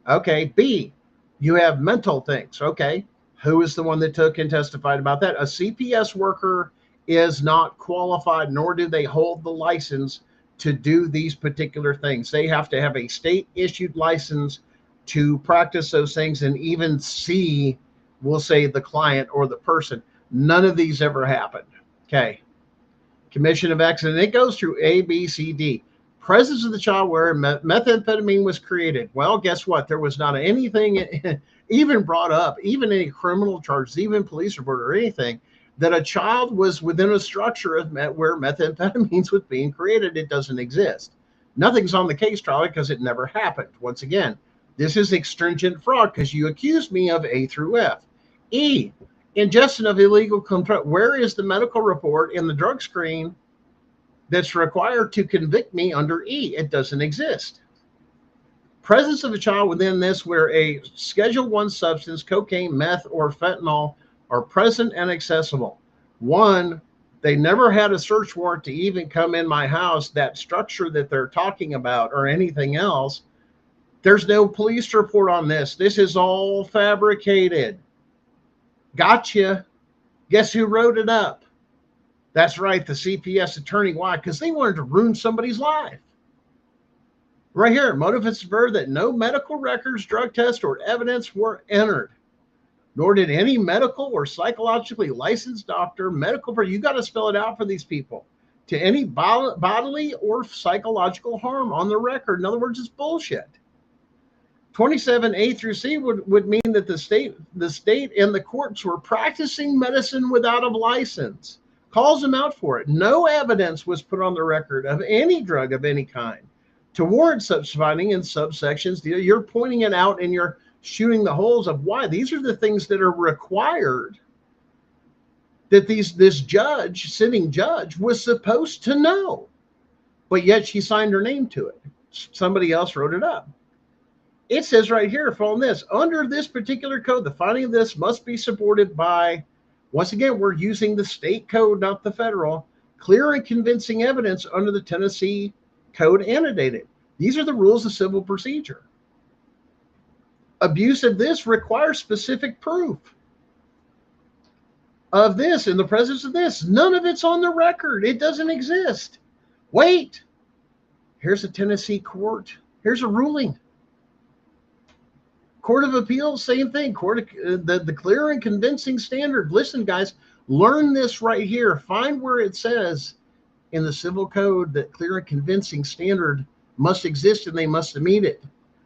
Okay, B, you have mental things. Okay, who is the one that took and testified about that? A CPS worker is not qualified, nor do they hold the license to do these particular things. They have to have a state-issued license to practice those things and even see, we'll say, the client or the person. None of these ever happened. Okay. Commission of accident. It goes through A, B, C, D. Presence of the child where methamphetamine was created. Well, guess what? There was not anything even brought up, even any criminal charges, even police report or anything, that a child was within a structure where methamphetamines was being created. It doesn't exist. Nothing's on the case trial because it never happened. Once again, this is extringent fraud because you accused me of A through F. E, ingestion of illegal control. Where is the medical report in the drug screen that's required to convict me under E? It doesn't exist. Presence of a child within this where a Schedule I substance, cocaine, meth, or fentanyl are present and accessible. One, they never had a search warrant to even come in my house, that structure that they're talking about, or anything else. There's no police report on this. This is all fabricated. Gotcha. Guess who wrote it up? That's right, the CPS attorney. Why? Because they wanted to ruin somebody's life. Right here, motive is that no medical records, drug tests, or evidence were entered, nor did any medical or psychologically licensed doctor, you got to spell it out for these people, to any bodily or psychological harm on the record. In other words, it's bullshit. 27A through C would mean that the state and the courts were practicing medicine without a license. Calls them out for it. No evidence was put on the record of any drug of any kind to warrant such finding in subsections. You're pointing it out and you're shooting the holes of why. These are the things that are required that this judge, sitting judge, was supposed to know. But yet she signed her name to it. Somebody else wrote it up. It says right here, following this, under this particular code, the finding of this must be supported by, once again, we're using the state code, not the federal, clear and convincing evidence under the Tennessee code annotated. These are the rules of civil procedure. Abuse of this requires specific proof of this in the presence of this. None of it's on the record. It doesn't exist. Wait, here's a Tennessee court. Here's a ruling. Court of Appeals, same thing. The clear and convincing standard. Listen, guys, learn this right here. Find where it says in the civil code that clear and convincing standard must exist and they must meet it.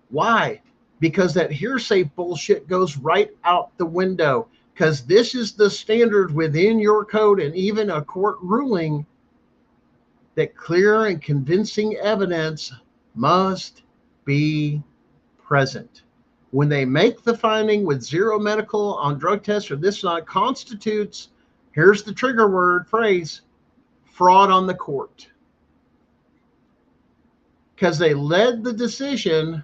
Why? Because that hearsay bullshit goes right out the window. Because this is the standard within your code and even a court ruling that clear and convincing evidence must be present. When they make the finding with zero medical on drug tests or this not constitutes, here's the trigger word phrase, fraud on the court. Because they led the decision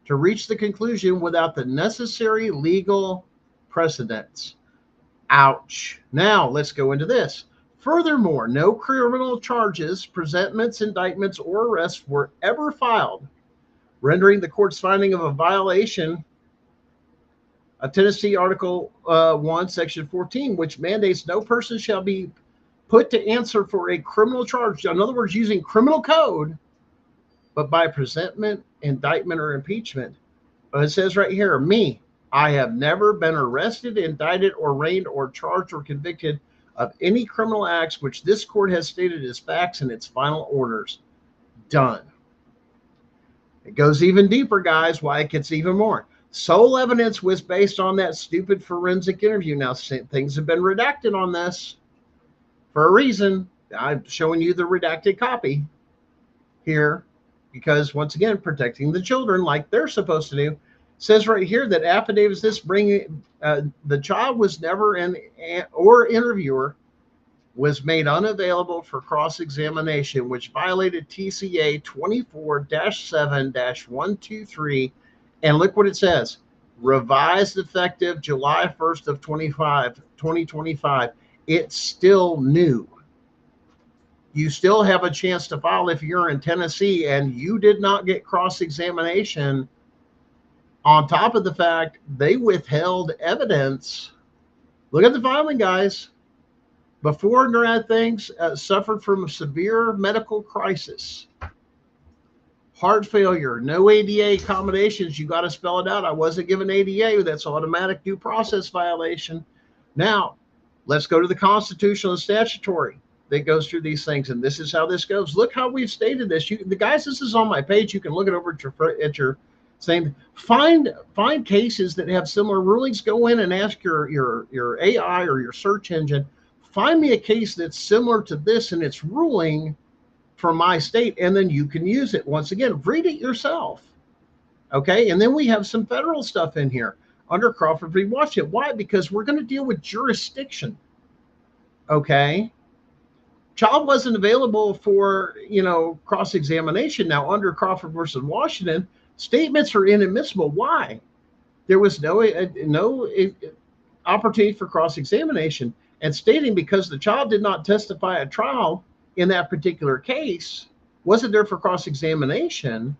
to reach the conclusion without the necessary legal precedents. Ouch. Now let's go into this. Furthermore, no criminal charges, presentments, indictments, or arrests were ever filed, rendering the court's finding of a violation of Tennessee Article 1, Section 14, which mandates no person shall be put to answer for a criminal charge. In other words, using criminal code, but by presentment, indictment, or impeachment. It says right here, I have never been arrested, indicted, or arraigned, or charged, or convicted of any criminal acts which this court has stated as facts in its final orders. Done. It goes even deeper, guys. Why it gets even more. Sole evidence was based on that stupid forensic interview. Now, things have been redacted on this for a reason. I'm showing you the redacted copy here because, once again, protecting the children like they're supposed to do. It says right here that affidavits this bringing the child was never or interviewer was made unavailable for cross-examination, which violated TCA 24-7-123. And look what it says, revised effective July 1st of 2025. It's still new. You still have a chance to file if you're in Tennessee and you did not get cross-examination. On top of the fact, they withheld evidence. Look at the filing, guys. Before and during things, suffered from a severe medical crisis. Heart failure, no ADA accommodations. You got to spell it out. I wasn't given ADA. That's automatic due process violation. Now, let's go to the constitutional and statutory that goes through these things. And this is how this goes. Look how we've stated this. The guys, this is on my page. You can look it over at your same. Find cases that have similar rulings. Go in and ask your AI or your search engine. Find me a case that's similar to this in its ruling from my state, and then you can use it. Once again, read it yourself. Okay, and then we have some federal stuff in here under Crawford v. Washington. Why? Because we're going to deal with jurisdiction. Okay, child wasn't available for cross-examination. Now under Crawford versus Washington, statements are inadmissible. Why? There was no opportunity for cross-examination, and stating because the child did not testify at trial in that particular case, wasn't there for cross-examination,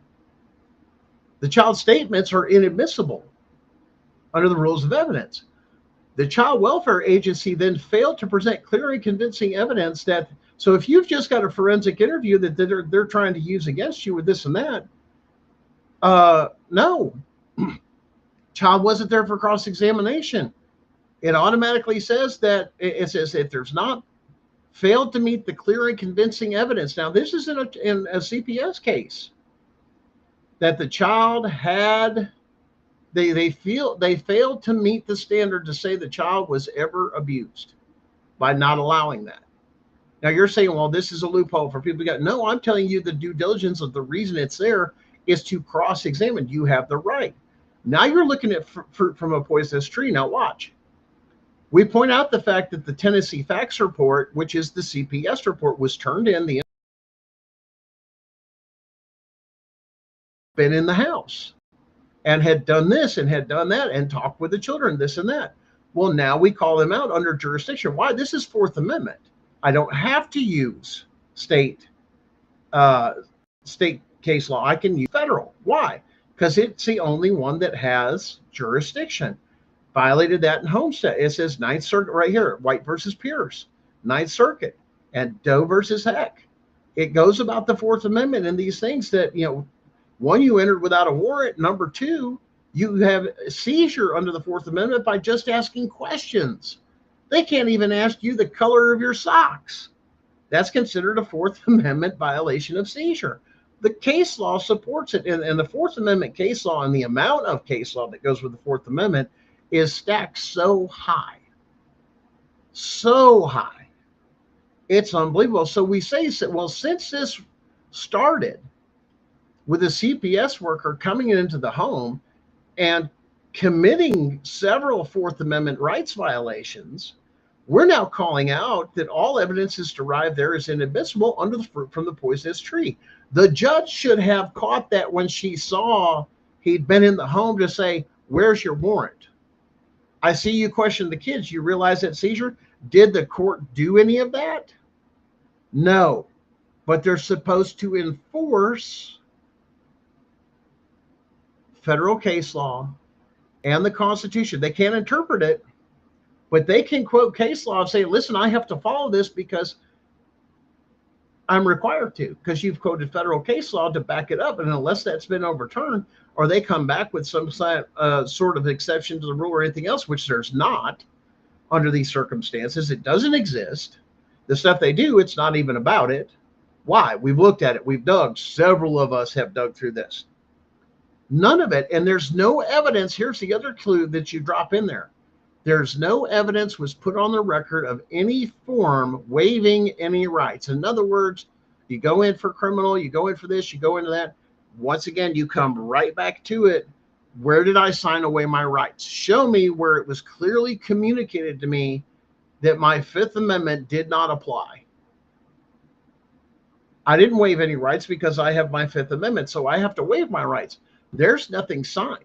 the child's statements are inadmissible under the rules of evidence. The Child Welfare Agency then failed to present clear and convincing evidence that, so if you've just got a forensic interview that they're trying to use against you with this and that, no, child wasn't there for cross-examination. It automatically says that, it says if there's not failed to meet the clear and convincing evidence. Now, this is in a CPS case that the child had, they failed to meet the standard to say the child was ever abused by not allowing that. Now, you're saying, well, this is a loophole for people to get. No, I'm telling you the due diligence of the reason it's there is to cross-examine. You have the right. Now you're looking at fruit from a poisonous tree. Now watch. We point out the fact that the Tennessee Facts Report, which is the CPS report, was turned in. The been in the house and had done this and had done that and talked with the children, this and that. Well, now we call them out under jurisdiction. Why? This is Fourth Amendment. I don't have to use state case law. I can use federal. Why? Because it's the only one that has jurisdiction. Violated that in Homestead. It says Ninth Circuit right here, White versus Pierce, Ninth Circuit, and Doe versus Heck. It goes about the Fourth Amendment and these things that, one, you entered without a warrant. Number two, you have a seizure under the Fourth Amendment by just asking questions. They can't even ask you the color of your socks. That's considered a Fourth Amendment violation of seizure. The case law supports it. And the Fourth Amendment case law and the amount of case law that goes with the Fourth Amendment is stacked so high. So high. It's unbelievable. So we say, well, since this started with a CPS worker coming into the home and committing several Fourth Amendment rights violations, we're now calling out that all evidence is derived there is inadmissible under the fruit from the poisonous tree. The judge should have caught that when she saw he'd been in the home to say, where's your warrant? I see you question the kids. You realize that seizure? Did the court do any of that? No, but they're supposed to enforce federal case law and the Constitution. They can't interpret it, but they can quote case law and say, listen, I have to follow this because I'm required to, because you've quoted federal case law to back it up. And unless that's been overturned, or they come back with some sort of exception to the rule or anything else, which there's not under these circumstances, it doesn't exist. The stuff they do, it's not even about it. Why? We've looked at it. We've dug. Several of us have dug through this. None of it. And there's no evidence. Here's the other clue that you drop in there. There's no evidence was put on the record of any form waiving any rights. In other words, you go in for criminal, you go in for this, you go into that. Once again, you come right back to it. Where did I sign away my rights? Show me where it was clearly communicated to me that my Fifth Amendment did not apply. I didn't waive any rights because I have my Fifth Amendment, so I have to waive my rights. There's nothing signed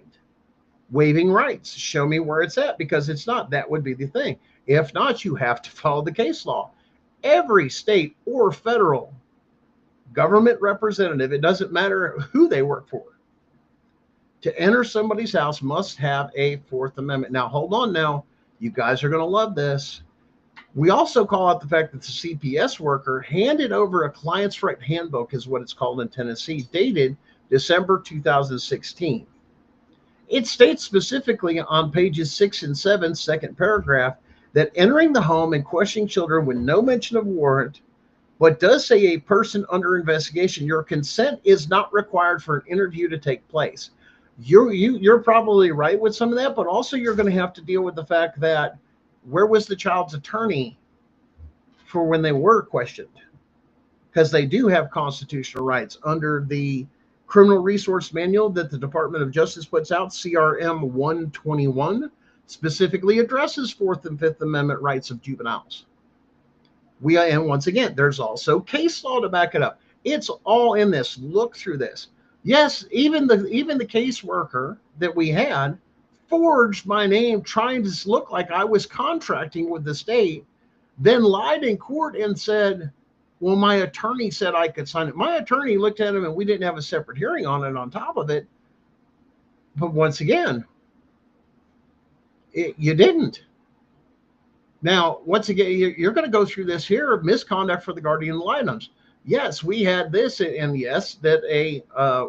waiving rights. Show me where it's at, because it's not. That would be the thing. If not, you have to follow the case law. Every state or federal government representative, it doesn't matter who they work for, to enter somebody's house must have a Fourth Amendment. Now, hold on now. You guys are going to love this. We also call out the fact that the CPS worker handed over a client's right handbook, is what it's called in Tennessee, dated December 2016. It states specifically on pages 6 and 7, second paragraph, that entering the home and questioning children with no mention of warrant, but does say a person under investigation, your consent is not required for an interview to take place. You're probably right with some of that, but also you're going to have to deal with the fact that where was the child's attorney for when they were questioned? Because they do have constitutional rights under the Criminal Resource Manual that the Department of Justice puts out, CRM 121, specifically addresses Fourth and Fifth Amendment rights of juveniles. And once again, there's also case law to back it up. It's all in this. Look through this. Yes, even the caseworker that we had forged my name, trying to look like I was contracting with the state, then lied in court and said, well, my attorney said I could sign it. My attorney looked at him and we didn't have a separate hearing on it on top of it. But once again, you didn't. Now, once again, you're going to go through this here, misconduct for the guardian ad litems. Yes, we had this, and yes, that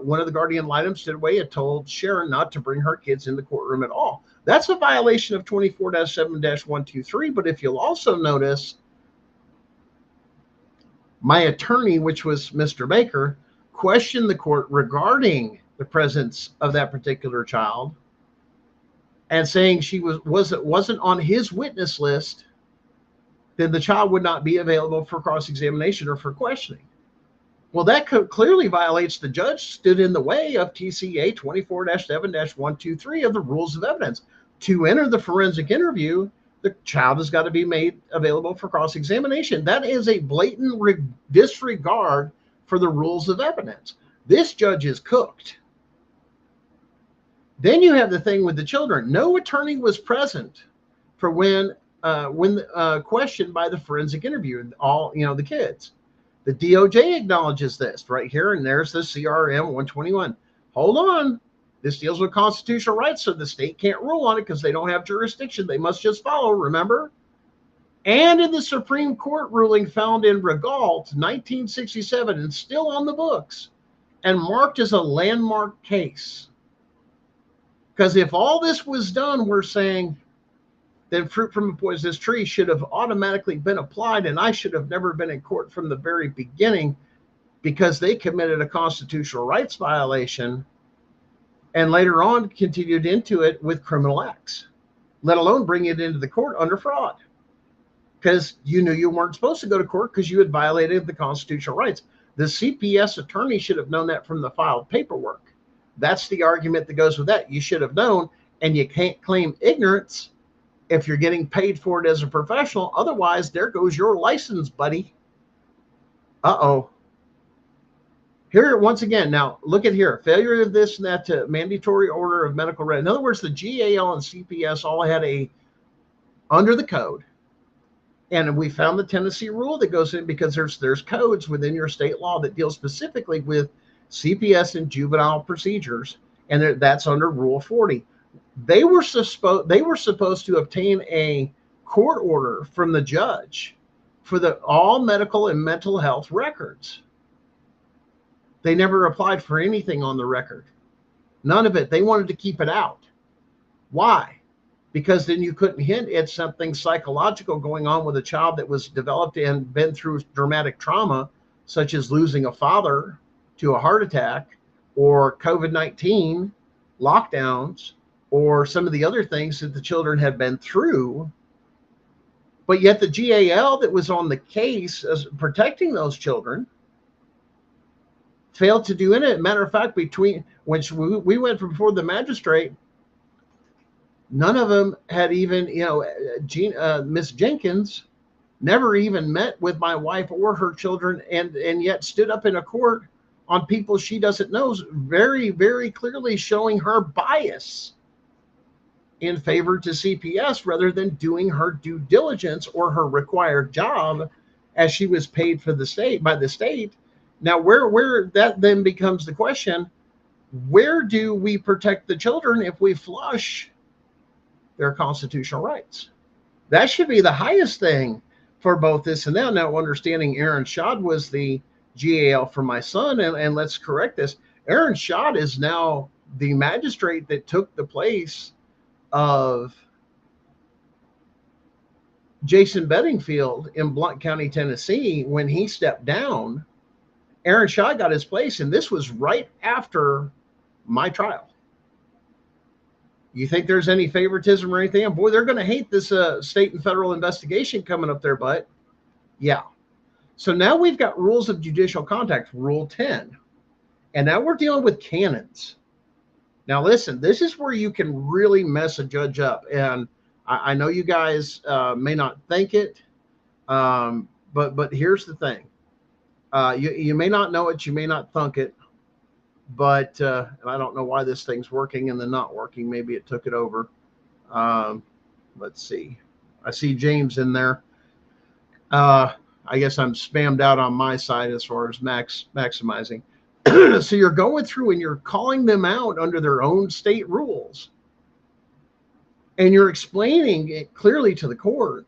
one of the guardian ad litems did away and told Sharon not to bring her kids in the courtroom at all. That's a violation of 24-7-123. But if you'll also notice, my attorney, which was Mr. Baker, questioned the court regarding the presence of that particular child, and saying she wasn't on his witness list, then the child would not be available for cross-examination or for questioning. Well, that clearly violates the judge stood in the way of TCA 24-7-123 of the rules of evidence. To enter the forensic interview, the child has got to be made available for cross-examination. That is a blatant disregard for the rules of evidence. This judge is cooked. Then you have the thing with the children. No attorney was present for when questioned by the forensic interview, all, the kids. The DOJ acknowledges this right here, and there's the CRM 121. Hold on. This deals with constitutional rights, so the state can't rule on it because they don't have jurisdiction. They must just follow, remember? And in the Supreme Court ruling found in Regault, 1967, and still on the books, and marked as a landmark case. Because if all this was done, we're saying, then fruit from a poisonous tree should have automatically been applied, and I should have never been in court from the very beginning because they committed a constitutional rights violation and later on continued into it with criminal acts, let alone bring it into the court under fraud because you knew you weren't supposed to go to court because you had violated the constitutional rights. The CPS attorney should have known that from the filed paperwork. That's the argument that goes with that. You should have known, and you can't claim ignorance if you're getting paid for it as a professional. Otherwise, there goes your license, buddy. Uh-oh. Here, once again, now look at here. Failure of this and that to mandatory order of medical record. In other words, the GAL and CPS all had under the code. And we found the Tennessee rule that goes in because there's codes within your state law that deal specifically with CPS and juvenile procedures. And that's under Rule 40. They were supposed to obtain a court order from the judge for all medical and mental health records. They never applied for anything on the record. None of it. They wanted to keep it out. Why? Because then you couldn't hint at something psychological going on with a child that was developed and been through dramatic trauma, such as losing a father to a heart attack or COVID-19 lockdowns, or some of the other things that the children had been through. But yet the GAL that was on the case as protecting those children failed to do it. Matter of fact, when we went before the magistrate, none of them had even, Miss Jenkins never even met with my wife or her children, and yet stood up in a court on people she doesn't know, very, very clearly showing her bias in favor to CPS rather than doing her due diligence or her required job as she was paid for by the state. Now, where that then becomes the question, where do we protect the children if we flush their constitutional rights? That should be the highest thing for both this and that. Now, understanding Aaron Schott was the GAL for my son, and let's correct this. Aaron Schott is now the magistrate that took the place of Jason Bedingfield in Blount County, Tennessee. When he stepped down, Aaron Schott got his place, and this was right after my trial. You think there's any favoritism or anything? Boy, they're going to hate this state and federal investigation coming up their butt. Yeah. So now we've got rules of judicial contact, Rule 10. And now we're dealing with canons. Now, listen, this is where you can really mess a judge up. And I know you guys may not think it, but here's the thing. You may not know it, you may not thunk it, but and I don't know why this thing's working and then not working. Maybe it took it over. Let's see. I see James in there. I guess I'm spammed out on my side as far as maximizing. So you're going through and you're calling them out under their own state rules. And you're explaining it clearly to the court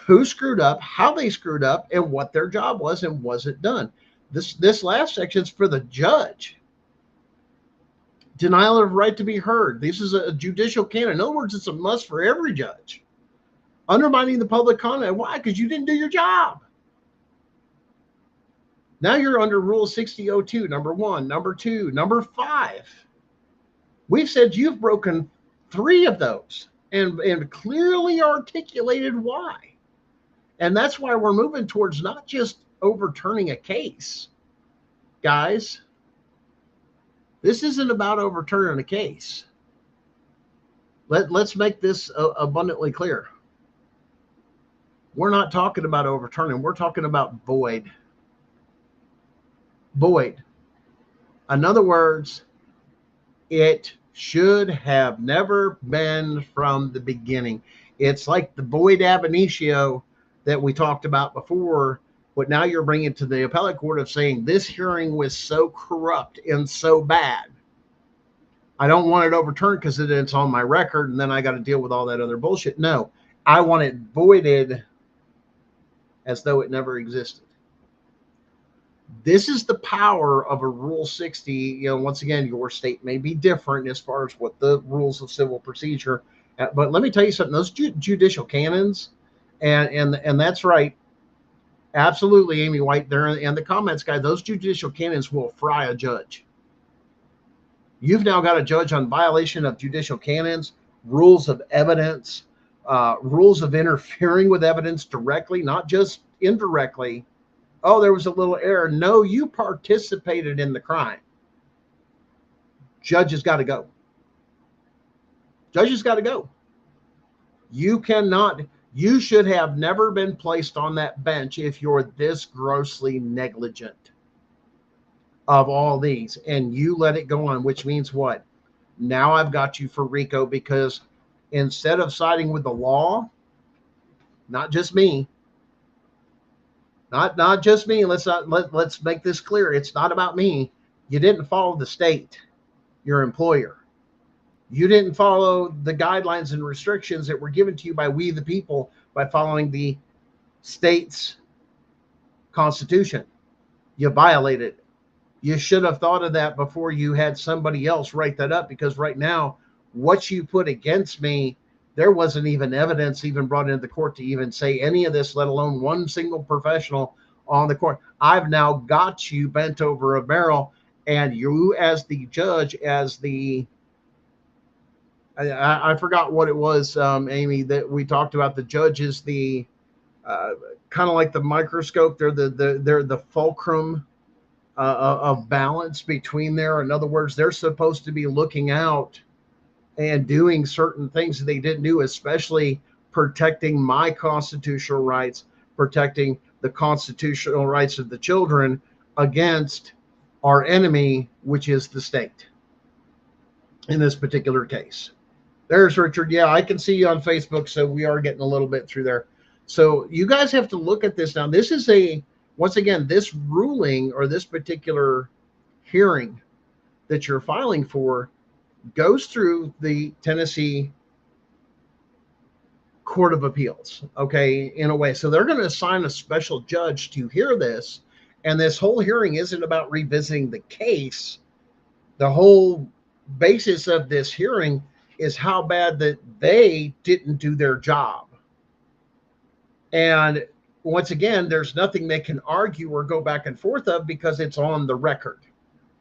who screwed up, how they screwed up, and what their job was, and was it done. This last section is for the judge. Denial of right to be heard. This is a judicial canon. In other words, it's a must for every judge. Undermining the public comment. Why? Because you didn't do your job. Now you're under Rule 6002, number 1, number 2, number 5. We've said you've broken 3 of those and clearly articulated why. And that's why we're moving towards not just overturning a case, guys. This isn't about overturning a case. Let's make this abundantly clear. We're not talking about overturning. We're talking about void. Void. In other words, it should have never been from the beginning. It's like the void ab initio that we talked about before, but now you're bringing to the appellate court of saying this hearing was so corrupt and so bad. I don't want it overturned because it's on my record and then I got to deal with all that other bullshit. No, I want it voided as though it never existed. This is the power of a Rule 60. You know, once again, your state may be different as far as what the rules of civil procedure. But let me tell you something. Those judicial canons, and that's right, absolutely, Amy White there in the comments, guy. Those judicial canons will fry a judge. You've now got a judge on violation of judicial canons, rules of evidence, rules of interfering with evidence directly, not just indirectly. Oh, there was a little error. No, you participated in the crime. Judge has got to go. Judge has got to go. You cannot, you should have never been placed on that bench if you're this grossly negligent of all these. And you let it go on, which means what? Now I've got you for RICO because instead of siding with the law, not just me, not just me. Let's make this clear. It's not about me. You didn't follow the state, your employer. You didn't follow the guidelines and restrictions that were given to you by we the people by following the state's constitution. You violated it. You should have thought of that before you had somebody else write that up, because right now, what you put against me, there wasn't even evidence even brought into the court to even say any of this, let alone one single professional on the court. I've now got you bent over a barrel, and you as the judge, as the, I forgot what it was, Amy, that we talked about. The judge is the kind of like the microscope. They're the fulcrum of balance between there. In other words, they're supposed to be looking out and doing certain things that they didn't do, especially protecting my constitutional rights, protecting the constitutional rights of the children against our enemy, which is the state in this particular case. There's Richard. Yeah, I can see you on Facebook, so we are getting a little bit through there. So you guys have to look at this now. This is once again, this ruling or this particular hearing that you're filing for goes through the Tennessee Court of Appeals, okay, in a way. So they're going to assign a special judge to hear this. And this whole hearing isn't about revisiting the case. The whole basis of this hearing is how bad that they didn't do their job. And once again, there's nothing they can argue or go back and forth of because it's on the record.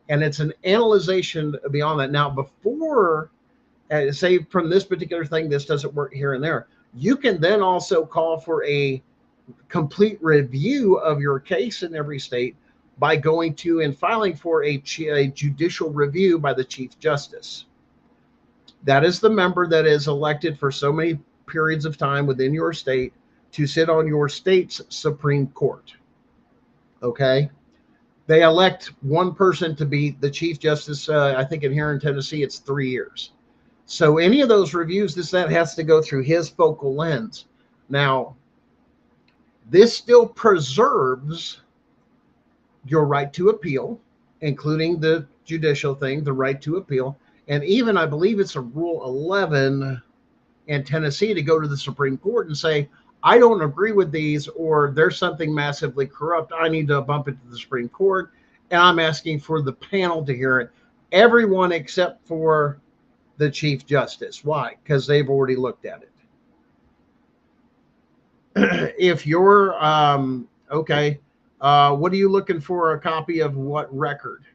And it's an analyzation beyond that. Now, before, say from this particular thing, this doesn't work here and there, you can then also call for a complete review of your case in every state by going to and filing for a judicial review by the Chief Justice. That is the member that is elected for so many periods of time within your state to sit on your state's Supreme Court. Okay? They elect one person to be the Chief Justice. I think here in Tennessee, it's 3 years. So any of those reviews, that has to go through his focal lens. Now, this still preserves your right to appeal, including the judicial thing, the right to appeal. And even, I believe it's a Rule 11 in Tennessee to go to the Supreme Court and say, I don't agree with these, or there's something massively corrupt. I need to bump it to the Supreme Court, and I'm asking for the panel to hear it. Everyone except for the Chief Justice. Why? Because they've already looked at it. If you're, okay, what are you looking for? A copy of what record?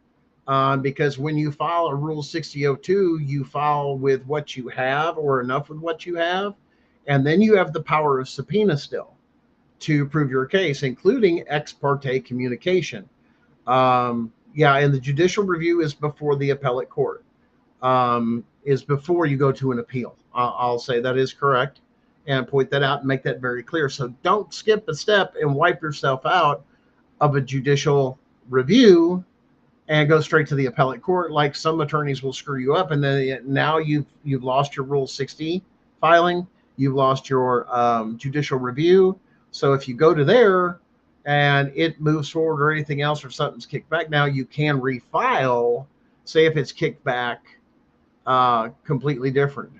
Because when you file a Rule 6002, you file with what you have or enough with what you have. And then you have the power of subpoena still. to prove your case, including ex parte communication. Yeah, and the judicial review is before the appellate court, is before you go to an appeal. I'll say that is correct and point that out and make that very clear. So don't skip a step and wipe yourself out of a judicial review and go straight to the appellate court. Like some attorneys will screw you up, and then now you've lost your Rule 60 filing, you've lost your judicial review. So if you go to there and it moves forward or anything else, or something's kicked back, now you can refile. Say if it's kicked back, completely different.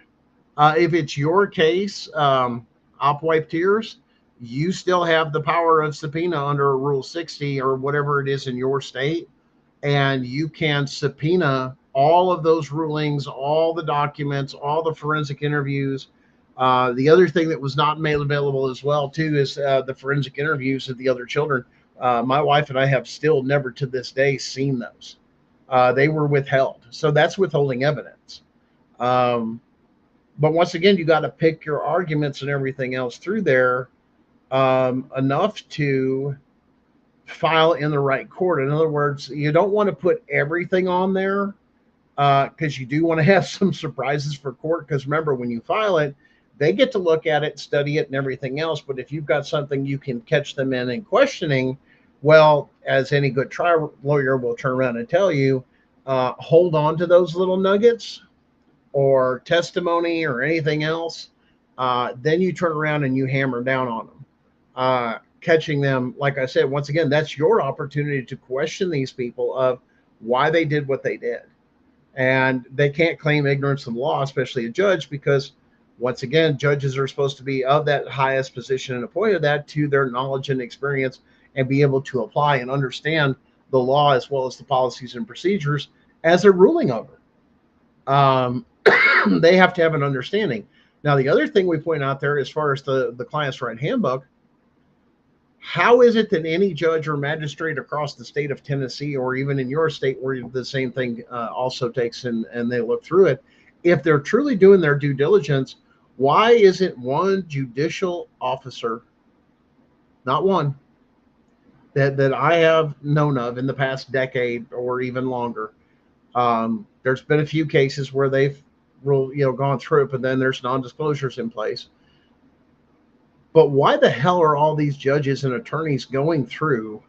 If it's your case, op wipe tears, you still have the power of subpoena under Rule 60 or whatever it is in your state, and you can subpoena all of those rulings, all the documents, all the forensic interviews. The other thing that was not made available as well too is the forensic interviews of the other children. My wife and I have still never to this day seen those. They were withheld, so that's withholding evidence. But once again, you got to pick your arguments and everything else through there enough to file in the right court. In other words, you don't want to put everything on there because you do want to have some surprises for court. Because remember, when you file it, they get to look at it, study it, and everything else. But if you've got something you can catch them in questioning, well, as any good trial lawyer will turn around and tell you, hold on to those little nuggets or testimony or anything else. Then you turn around and you hammer down on them. Catching them, like I said, once again, that's your opportunity to question these people of why they did what they did. And they can't claim ignorance of the law, especially a judge, because once again, judges are supposed to be of that highest position and appointed that to their knowledge and experience and be able to apply and understand the law as well as the policies and procedures as they're ruling over. They have to have an understanding. Now, the other thing we point out there, as far as the client's right handbook, how is it that any judge or magistrate across the state of Tennessee, or even in your state where the same thing also takes and they look through it, if they're truly doing their due diligence, why isn't one judicial officer, not one, that I have known of in the past decade or even longer? There's been a few cases where they've gone through it, but then there's non-disclosures in place. But why the hell are all these judges and attorneys going through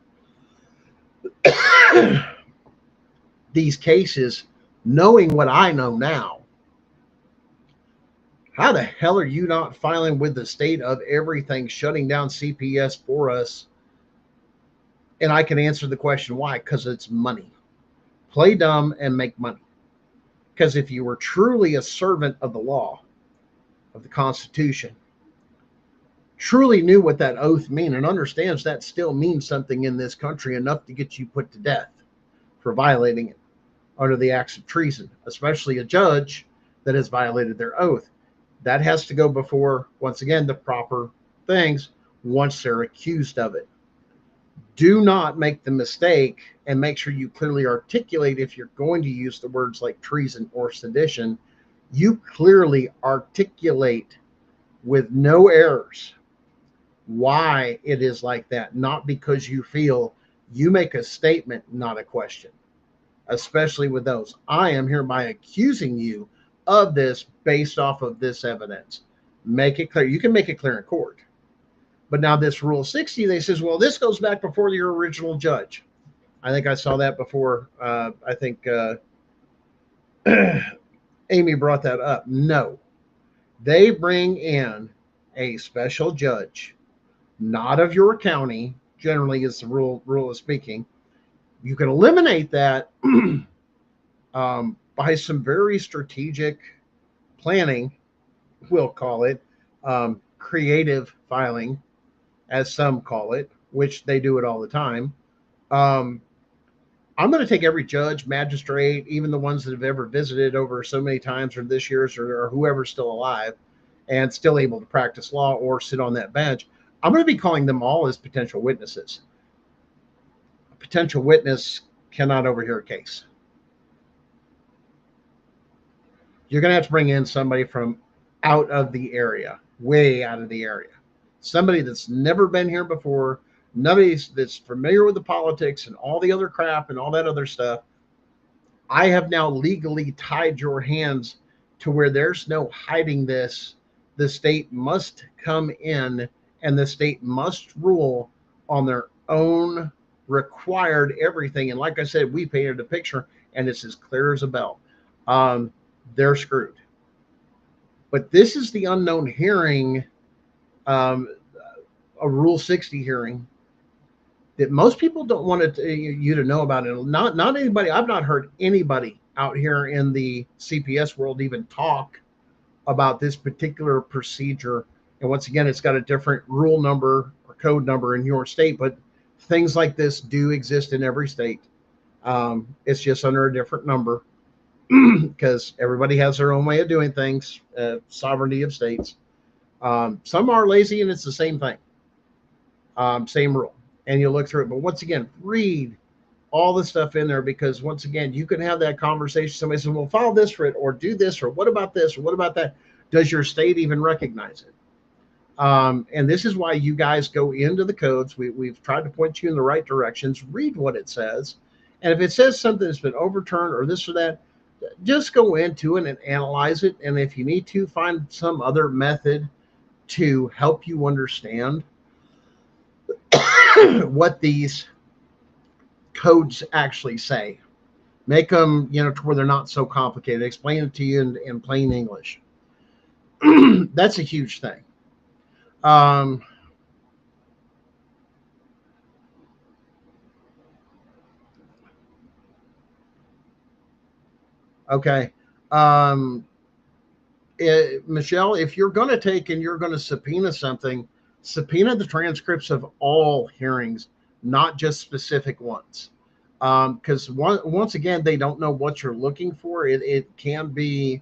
these cases knowing what I know now? How the hell are you not filing with the state of everything, shutting down CPS for us? And I can answer the question why. Because it's money. Play dumb and make money. Because if you were truly a servant of the law, of the Constitution, truly knew what that oath means and understands that still means something in this country enough to get you put to death for violating it under the acts of treason, especially a judge that has violated their oath. That has to go before, once again, the proper things once they're accused of it. Do not make the mistake, and make sure you clearly articulate, if you're going to use the words like treason or sedition, you clearly articulate with no errors why it is like that, not because you feel. You make a statement, not a question, especially with those. I am hereby accusing you of this based off of this evidence. Make it clear. You can make it clear in court. But now this Rule 60, they says, well, this goes back before your original judge. I think I saw that before. I think Amy brought that up. No, they bring in a special judge, not of your county, generally is the rule of speaking. You can eliminate that by some very strategic planning, we'll call it, creative filing, as some call it, which they do it all the time. I'm going to take every judge, magistrate, even the ones that have ever visited over so many times, or this year's, or whoever's still alive and still able to practice law or sit on that bench. I'm going to be calling them all as potential witnesses. A potential witness cannot overhear a case. You're going to have to bring in somebody from out of the area, way out of the area. somebody that's never been here before, nobody that's familiar with the politics and all the other crap and all that other stuff. I have now legally tied your hands to where there's no hiding this. The state must come in and the state must rule on their own required everything. And like I said, we painted a picture and it's as clear as a bell. They're screwed. But this is the unknown hearing, a Rule 60 hearing that most people don't want you to know about it. Not anybody. I've not heard anybody out here in the CPS world even talk about this particular procedure. And once again, it's got a different rule number or code number in your state, but things like this do exist in every state. It's just under a different number because everybody has their own way of doing things, sovereignty of states. Some are lazy and it's the same thing, same rule. And you look through it. But once again, read all the stuff in there because once again, you can have that conversation. Somebody says, well, file this for it or do this or what about this or what about that? Does your state even recognize it? And this is why you guys go into the codes. We've tried to point you in the right directions. Read what it says. And if it says something that's been overturned or this or that, just go into it and analyze it. And if you need to, find some other method to help you understand what these codes actually say. Make them, to where they're not so complicated. Explain it to you in plain English. That's a huge thing. Okay. Michelle, if you're going to take and you're going to subpoena something, subpoena the transcripts of all hearings, not just specific ones. Because once again, they don't know what you're looking for. It can be,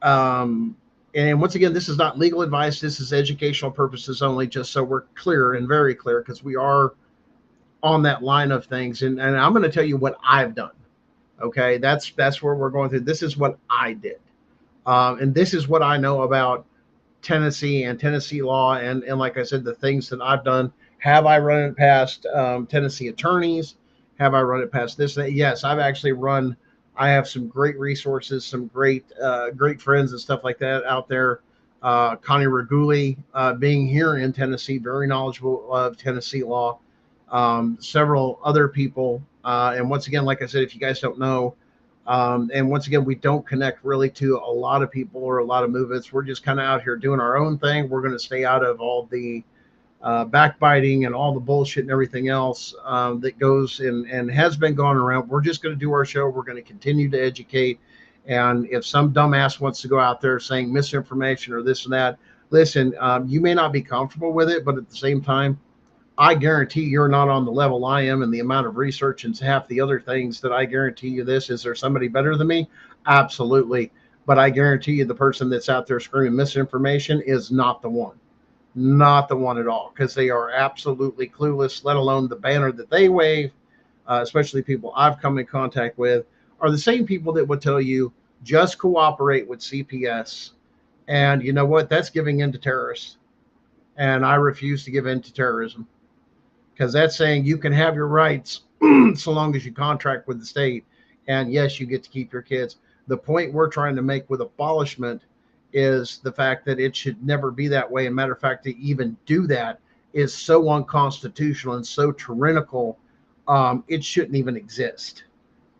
and once again, this is not legal advice. This is educational purposes only, just so we're clear and very clear, because we are on that line of things. And I'm going to tell you what I've done. Okay, that's where we're going through. This is what I did. And this is what I know about Tennessee and Tennessee law. And like I said, the things that I've done. Have I run it past Tennessee attorneys? Have I run it past this? Yes, I've actually run. I have some great resources, some great friends and stuff like that out there. Connie Reguli, being here in Tennessee, very knowledgeable of Tennessee law. Several other people. And once again, like I said, if you guys don't know, and once again, we don't connect really to a lot of people or a lot of movements. We're just kind of out here doing our own thing. We're going to stay out of all the backbiting and all the bullshit and everything else that goes and has been going around. We're just going to do our show. We're going to continue to educate. And if some dumbass wants to go out there saying misinformation or this and that, listen, you may not be comfortable with it, but at the same time, I guarantee you're not on the level I am and the amount of research and half the other things that I guarantee you this. Is there somebody better than me? Absolutely. But I guarantee you the person that's out there screaming misinformation is not the one. Not the one at all, because they are absolutely clueless, let alone the banner that they wave, especially people I've come in contact with, are the same people that would tell you just cooperate with CPS. And you know what? That's giving in to terrorists. And I refuse to give in to terrorism. Because that's saying you can have your rights so long as you contract with the state. And yes, you get to keep your kids. The point we're trying to make with abolishment is the fact that it should never be that way. As a matter of fact, to even do that is so unconstitutional and so tyrannical, it shouldn't even exist.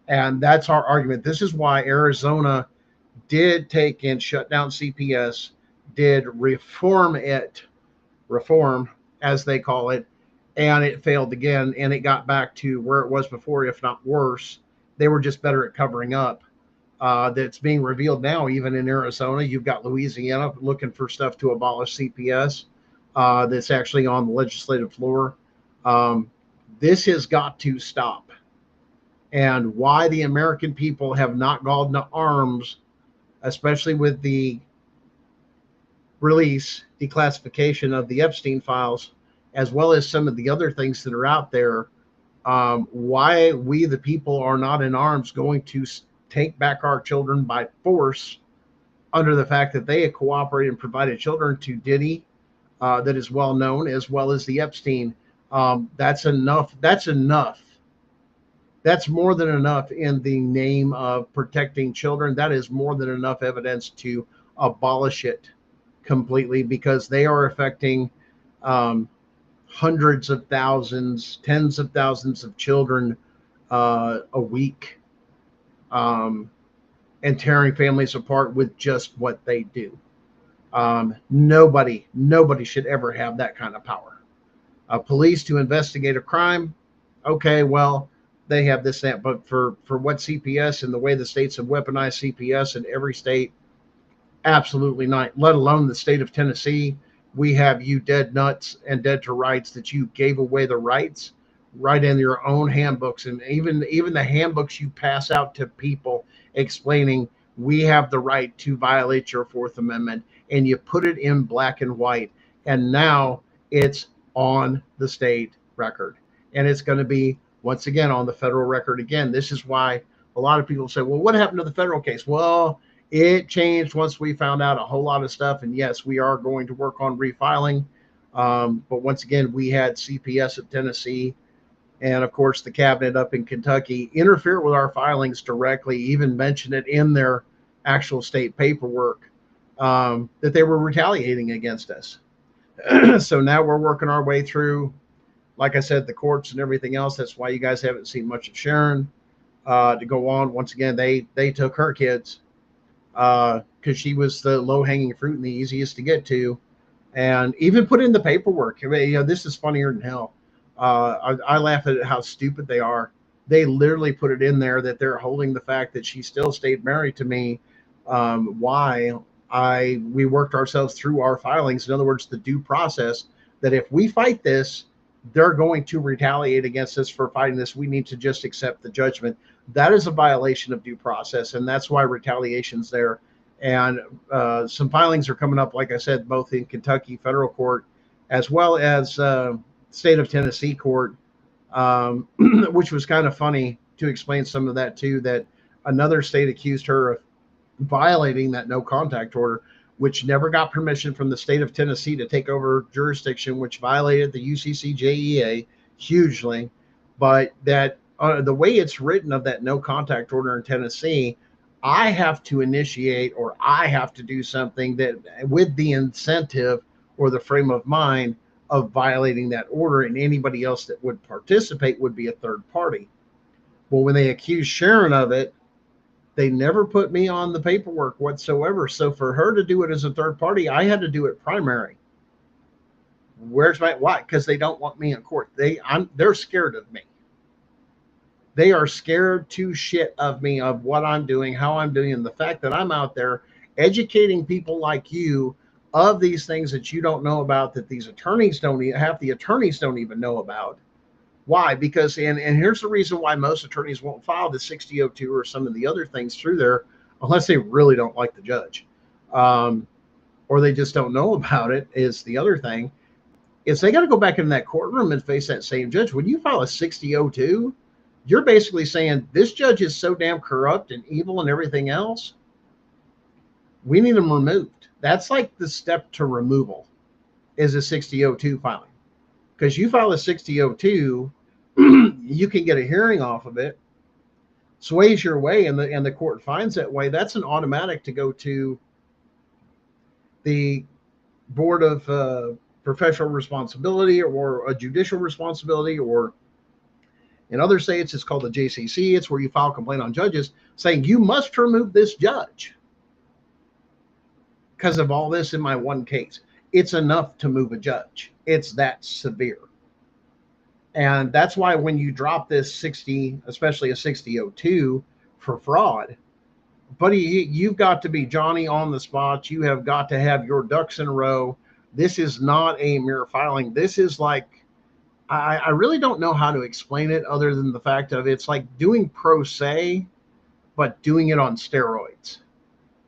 And that's our argument. This is why Arizona did take and shut down CPS, did reform as they call it, and it failed again, and it got back to where it was before, if not worse. They were just better at covering up. That's being revealed now, even in Arizona. You've got Louisiana looking for stuff to abolish CPS. That's actually on the legislative floor. This has got to stop. And why the American people have not gone into arms, especially with the release, declassification of the Epstein files, as well as some of the other things that are out there, why we, the people, are not in arms going to take back our children by force under the fact that they had cooperated and provided children to Diddy, that is well known, as well as the Epstein. That's enough. That's enough. That's more than enough in the name of protecting children. That is more than enough evidence to abolish it completely, because they are affecting um, hundreds of thousands, tens of thousands of children a week, um, and tearing families apart with just what they do. Nobody should ever have that kind of power. Police to investigate a crime, okay, well, they have this, that, but for what CPS and the way the states have weaponized CPS in every state, absolutely not. Let alone the state of Tennessee, we have you dead nuts and dead to rights that you gave away the rights right in your own handbooks, and even the handbooks you pass out to people explaining we have the right to violate your Fourth Amendment, and you put it in black and white, and now it's on the state record, and it's going to be once again on the federal record again. This is why a lot of people say, well, what happened to the federal case? Well, it changed once we found out a whole lot of stuff, and yes, we are going to work on refiling. But once again, we had CPS of Tennessee and, of course, the cabinet up in Kentucky interfere with our filings directly, even mention it in their actual state paperwork, that they were retaliating against us. So now we're working our way through, like I said, the courts and everything else. That's why you guys haven't seen much of Sharon to go on. Once again, they took her kids because she was the low-hanging fruit and the easiest to get to, and even put in the paperwork. I mean, this is funnier than hell. I laugh at how stupid they are. They literally put it in there that they're holding the fact that she still stayed married to me. Why we worked ourselves through our filings. In other words, the due process, that if we fight this, they're going to retaliate against us for fighting this. We need to just accept the judgment. That is a violation of due process, and that's why retaliation's there. And some filings are coming up, like I said, both in Kentucky federal court as well as state of Tennessee court, which was kind of funny to explain some of that too, that another state accused her of violating that no contact order, which never got permission from the state of Tennessee to take over jurisdiction, which violated the UCCJEA hugely. But that the way it's written of that no contact order in Tennessee, I have to initiate, or I have to do something that with the incentive or the frame of mind of violating that order, and anybody else that would participate would be a third party. Well, when they accused Sharon of it, they never put me on the paperwork whatsoever. So for her to do it as a third party, I had to do it primary. Where's my why? Because they don't want me in court. They're scared of me. They are scared to shit of me, of what I'm doing, how I'm doing, and the fact that I'm out there educating people like you of these things that you don't know about, that these attorneys don't even, half the attorneys don't even know about. Why? Because, and here's the reason why most attorneys won't file the 6002 or some of the other things through there, unless they really don't like the judge, or they just don't know about it, is the other thing, is they got to go back in that courtroom and face that same judge. When you file a 6002, you're basically saying this judge is so damn corrupt and evil and everything else, we need him removed. That's like the step to removal, is a 6002 filing. Because you file a 6002, you can get a hearing off of it, sways your way, and the court finds that way. That's an automatic to go to the Board of Professional Responsibility, or a judicial responsibility, or in other states it's called the JCC. It's where you file a complaint on judges saying you must remove this judge because of all this in my one case. It's enough to move a judge. It's that severe. And that's why when you drop this 60, especially a 6002 for fraud, buddy, you've got to be Johnny on the spot. You have got to have your ducks in a row. This is not a mere filing. This is like, I really don't know how to explain it other than the fact of it's like doing pro se, but doing it on steroids.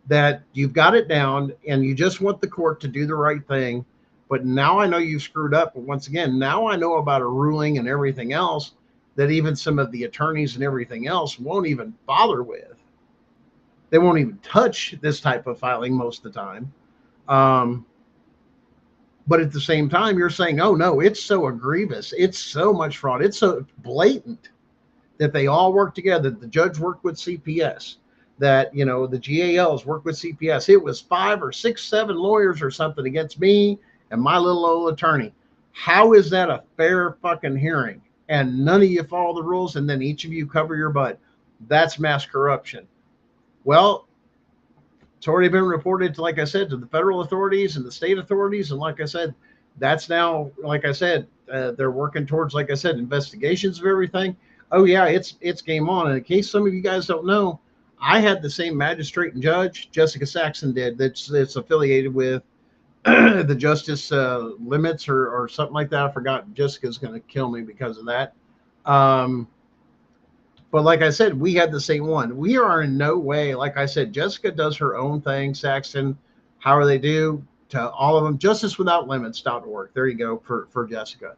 That you've got it down and you just want the court to do the right thing. But now I know you've screwed up. But once again, now I know about a ruling and everything else that even some of the attorneys and everything else won't even bother with. They won't even touch this type of filing most of the time. But at the same time, you're saying, oh no, it's so egregious. It's so much fraud. It's so blatant that they all work together. The judge worked with CPS, that, you know, the GALs worked with CPS. It was 5 or 6, 7 lawyers or something against me and my little old attorney. How is that a fair fucking hearing? And none of you follow the rules, and then each of you cover your butt. That's mass corruption. Well, it's already been reported to, like I said, to the federal authorities and the state authorities. And like I said, that's now, like I said, they're working towards, like I said, investigations of everything. Oh yeah, it's game on. And in case some of you guys don't know, I had the same magistrate and judge Jessica Saxon did. That's affiliated with the justice limits or something like that. I forgot. Jessica's going to kill me because of that. But like I said, we had the same one. We are in no way, like I said, Jessica does her own thing. Saxon, however they do, to all of them, justicewithoutlimits.org. There you go for Jessica,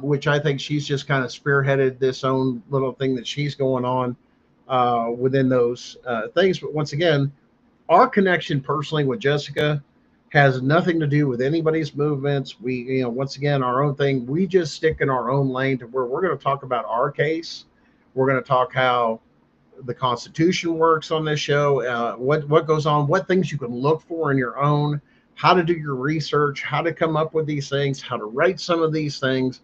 which I think she's just kind of spearheaded this own little thing that she's going on within those things. But once again, our connection personally with Jessica has nothing to do with anybody's movements. We, you know, once again, our own thing. We just stick in our own lane to where we're going to talk about our case. We're going to talk how the Constitution works on this show, what goes on, what things you can look for in your own, how to do your research, how to come up with these things, how to write some of these things,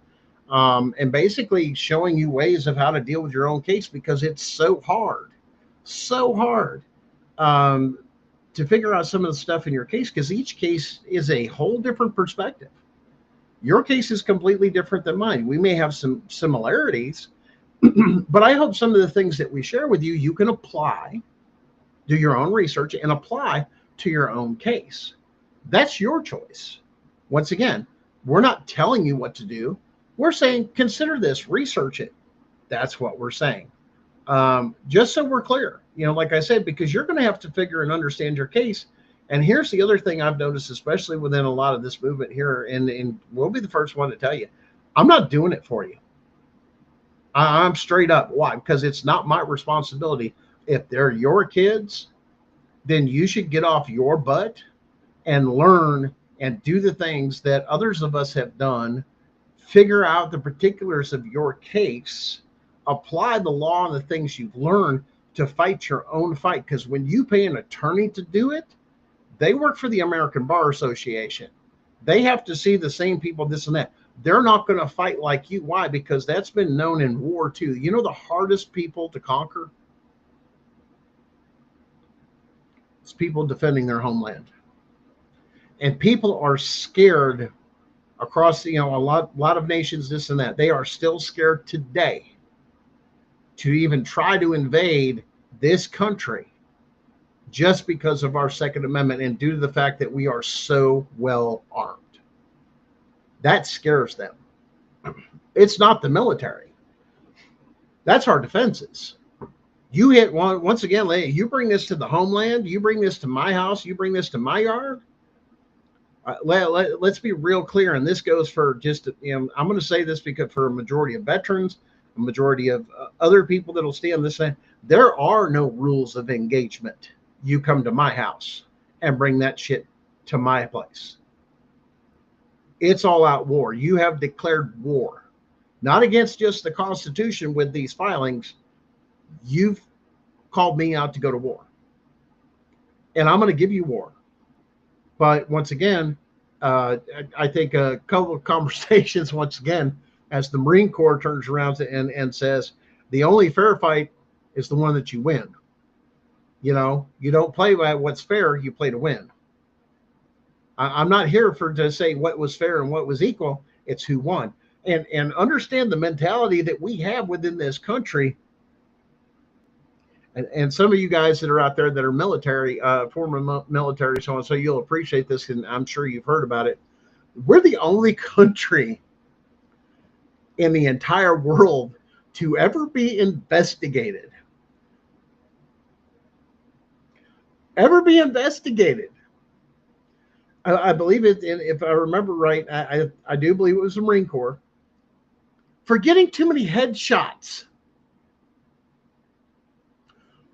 and basically showing you ways of how to deal with your own case, because it's so hard to figure out some of the stuff in your case, because each case is a whole different perspective. Your case is completely different than mine. We may have some similarities, but I hope some of the things that we share with you, you can apply, do your own research, and apply to your own case. That's your choice. Once again, we're not telling you what to do. We're saying, consider this, research it. That's what we're saying. Just so we're clear, you know, like I said, because you're going to have to figure and understand your case. And here's the other thing I've noticed, especially within a lot of this movement here, and we'll be the first one to tell you, I'm not doing it for you. I'm straight up. Why? Because it's not my responsibility. If they're your kids, then you should get off your butt and learn and do the things that others of us have done. Figure out the particulars of your case, apply the law and the things you've learned to fight your own fight. Because when you pay an attorney to do it, they work for the American Bar Association. They have to see the same people, this and that. They're not going to fight like you. Why? Because that's been known in war too. You know, the hardest people to conquer? It's people defending their homeland. And people are scared across, you know, a lot of nations, this and that. They are still scared today to even try to invade this country just because of our Second Amendment and due to the fact that we are so well armed. That scares them. It's not the military. That's our defenses. You hit one, once again, you bring this to the homeland, you bring this to my house, you bring this to my yard. Let's be real clear, and this goes for just, you know, I'm going to say this because for a majority of veterans, a majority of other people that'll stand this thing, there are no rules of engagement. You come to my house and bring that shit to my place. It's all out war. You have declared war, not against just the Constitution with these filings. You've called me out to go to war, and I'm going to give you war. But once again, I think a couple of conversations, once again, as the Marine Corps turns around and says, the only fair fight is the one that you win. You know, you don't play by what's fair, you play to win. I'm not here to say what was fair and what was equal. It's who won. And understand the mentality that we have within this country. And some of you guys that are out there that are military, former military, so on, so you'll appreciate this, and I'm sure you've heard about it. We're the only country in the entire world to ever be investigated. Ever be investigated. I believe it, if I remember right, I do believe it was the Marine Corps, for getting too many headshots.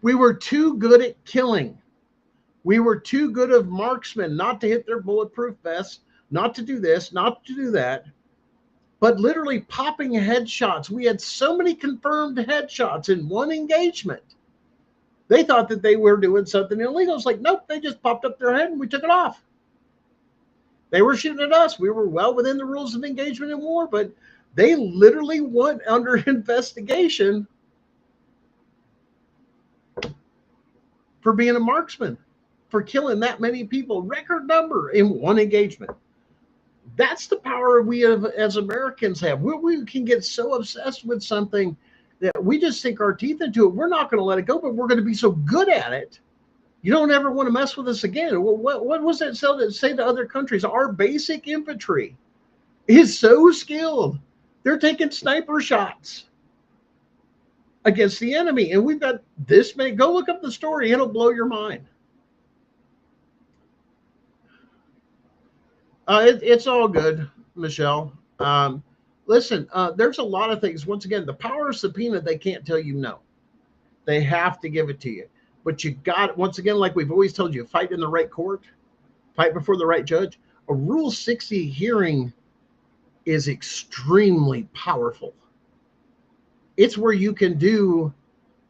We were too good at killing. We were too good of marksmen not to hit their bulletproof vests, not to do this, not to do that, but literally popping headshots. We had so many confirmed headshots in one engagement. They thought that they were doing something illegal. It's like, nope, they just popped up their head and we took it off. They were shooting at us. We were well within the rules of engagement in war, but they literally went under investigation for being a marksman, for killing that many people, record number in one engagement. That's the power we have as Americans have. We can get so obsessed with something that we just sink our teeth into it. We're not going to let it go, but we're going to be so good at it. You don't ever want to mess with us again. What was that say to other countries? Our basic infantry is so skilled. They're taking sniper shots against the enemy. And we've got this many. Go look up the story. It'll blow your mind. It's all good, Michelle. Listen, there's a lot of things. Once again, the power of subpoena, they can't tell you no. They have to give it to you. But you got, once again, like we've always told you, fight in the right court, fight before the right judge. A Rule 60 hearing is extremely powerful. It's where you can do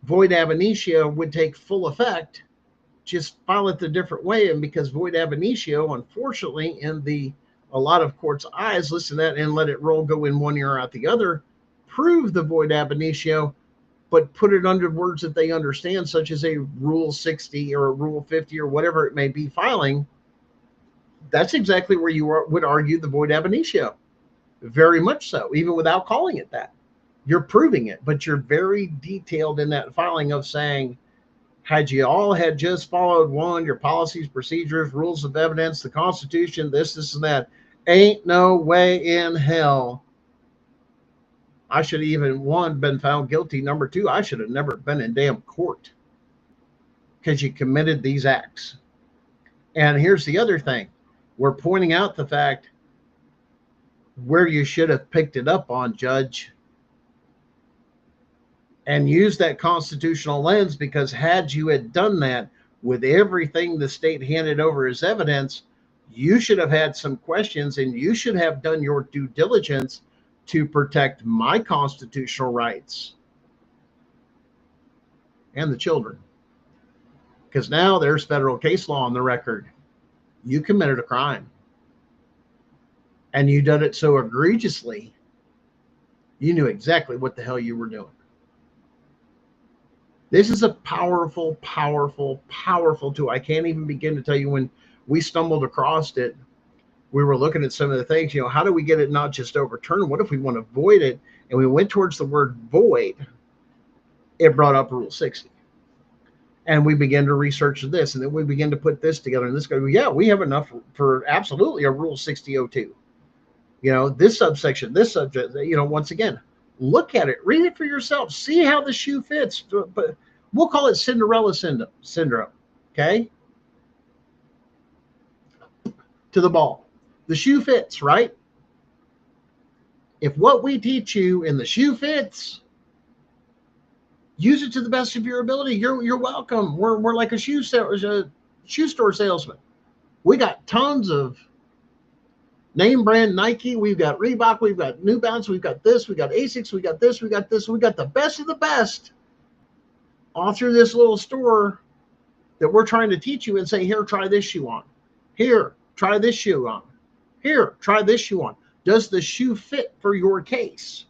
void ab initio would take full effect. Just file it the different way. And because void ab initio, unfortunately, in a lot of courts' eyes, listen to that and let it roll, go in one ear out the other, prove the void ab initio, but put it under words that they understand, such as a Rule 60 or a Rule 50 or whatever it may be filing. That's exactly where you would argue the void ab initio. Very much so, even without calling it that. You're proving it, but you're very detailed in that filing of saying, had you all had just followed your policies, procedures, rules of evidence, the Constitution, this and that, ain't no way in hell I should have even, been found guilty. Number two, I should have never been in damn court because you committed these acts. And here's the other thing. We're pointing out the fact where you should have picked it up on, Judge, and use that constitutional lens, because had you had done that with everything the state handed over as evidence, you should have had some questions and you should have done your due diligence to protect my constitutional rights and the children. Because now there's federal case law on the record. You committed a crime. And you did it so egregiously, you knew exactly what the hell you were doing. This is a powerful, powerful, powerful tool. I can't even begin to tell you, when we stumbled across it, we were looking at some of the things, how do we get it not just overturned? What if we want to void it? And we went towards the word void. It brought up Rule 60. And we began to research this, and then we began to put this together. And this guy, yeah, we have enough for absolutely a Rule 6002. This subsection, this subject, once again, look at it, read it for yourself, see how the shoe fits. But we'll call it Cinderella syndrome. Okay? To the ball. The shoe fits, right? If what we teach you in the shoe fits, use it to the best of your ability. You're welcome. We're like a shoe store salesman. We got tons of name brand Nike. We've got Reebok. We've got New Balance. We've got this. We got Asics. We got this. We got this. We got the best of the best all through this little store that we're trying to teach you and say, here, try this shoe on. Here, try this shoe on. Here, try this shoe on. Does the shoe fit for your case?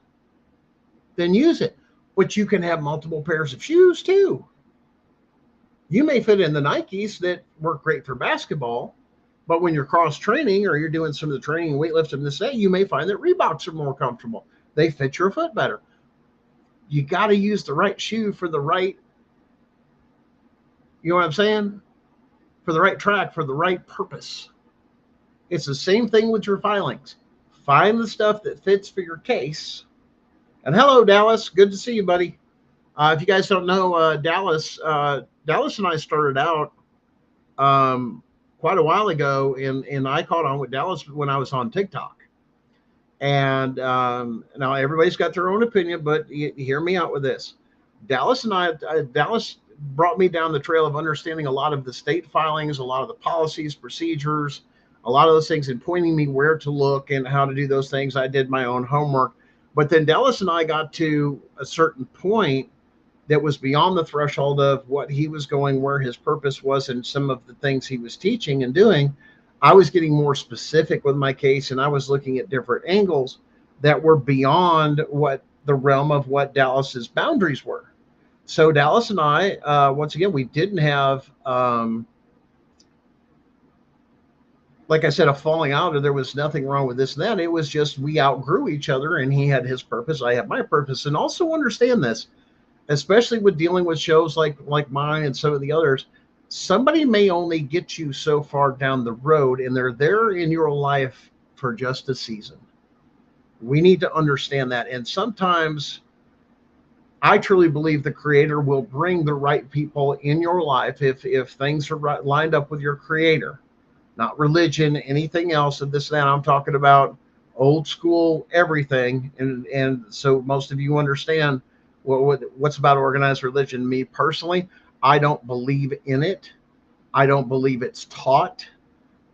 Then use it. But you can have multiple pairs of shoes too. You may fit in the Nikes that work great for basketball, but when you're cross training or you're doing some of the training and weightlifting this day, you may find that Reeboks are more comfortable. They fit your foot better. You got to use the right shoe for the right, you know what I'm saying? For the right track, for the right purpose. It's the same thing with your filings. Find the stuff that fits for your case. And hello, Dallas. Good to see you, buddy. If you guys don't know, Dallas and I started out quite a while ago, and I caught on with Dallas when I was on TikTok. And now everybody's got their own opinion, but hear me out with this. Dallas brought me down the trail of understanding a lot of the state filings, a lot of the policies, procedures, a lot of those things and pointing me where to look and how to do those things. I did my own homework. But then Dallas and I got to a certain point that was beyond the threshold of what he was going, where his purpose was, and some of the things he was teaching and doing. I was getting more specific with my case, and I was looking at different angles that were beyond what the realm of what Dallas's boundaries were. So Dallas and I, once again, we didn't have, like I said, a falling out, or there was nothing wrong with this and that. It was just we outgrew each other, and he had his purpose, I had my purpose. And also understand this, especially with dealing with shows like mine and some of the others, somebody may only get you so far down the road, and they're there in your life for just a season. We need to understand that. And sometimes I truly believe the creator will bring the right people in your life if things are right, lined up with your creator, not religion, anything else of this and that. I'm talking about old school everything. And so most of you understand what's about organized religion. Me personally, I don't believe in it. I don't believe it's taught.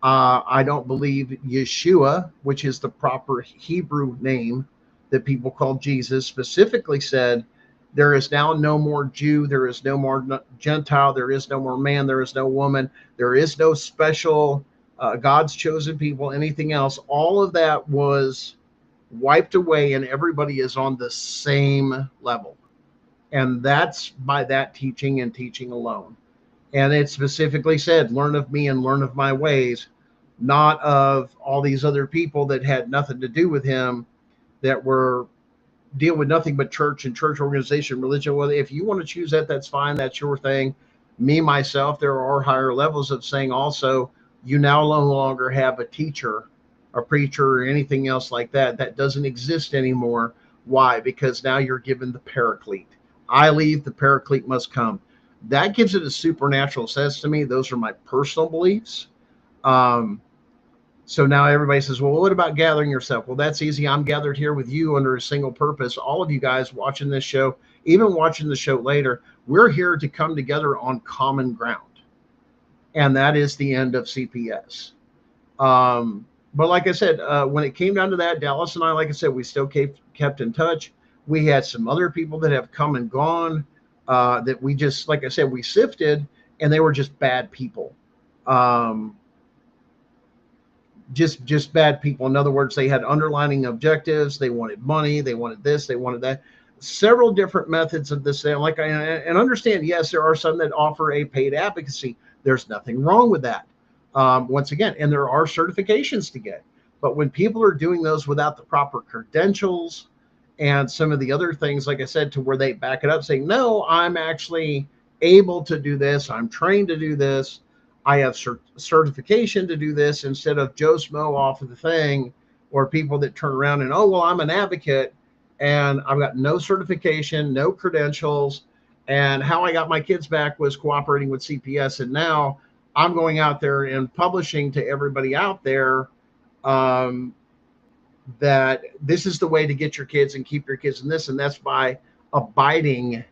I don't believe Yeshua, which is the proper Hebrew name that people call Jesus, specifically said, there is now no more Jew, there is no more Gentile, there is no more man, there is no woman, there is no special God's chosen people, anything else. All of that was wiped away, and everybody is on the same level. And that's by that teaching and teaching alone. And it specifically said, learn of me and learn of my ways, not of all these other people that had nothing to do with him, that were deal with nothing but church and church organization, religion. Well, if you want to choose that, that's fine. That's your thing. Me, myself, there are higher levels of saying also, you now no longer have a teacher, a preacher, or anything else like that. That doesn't exist anymore. Why? Because now you're given the paraclete. I leave, the paraclete must come. That gives it a supernatural sense to me. Those are my personal beliefs. So now everybody says, well, what about gathering yourself? Well, that's easy. I'm gathered here with you under a single purpose. All of you guys watching this show, even watching the show later, we're here to come together on common ground. And that is the end of CPS. But like I said, when it came down to that, Dallas and I, like I said, we still kept in touch. We had some other people that have come and gone that we just, like I said, we sifted, and they were just bad people. Just bad people. In other words, they had underlining objectives. They wanted money. They wanted this. They wanted that. Several different methods of this. And understand, yes, there are some that offer a paid advocacy. There's nothing wrong with that. Once again, and there are certifications to get. But when people are doing those without the proper credentials and some of the other things, like I said, to where they back it up saying, no, I'm actually able to do this. I'm trained to do this. I have certification to do this, instead of Joe Smo off of the thing, or people that turn around and, oh, well, I'm an advocate and I've got no certification, no credentials. And how I got my kids back was cooperating with CPS. And now I'm going out there and publishing to everybody out there that this is the way to get your kids and keep your kids in this. And that's by abiding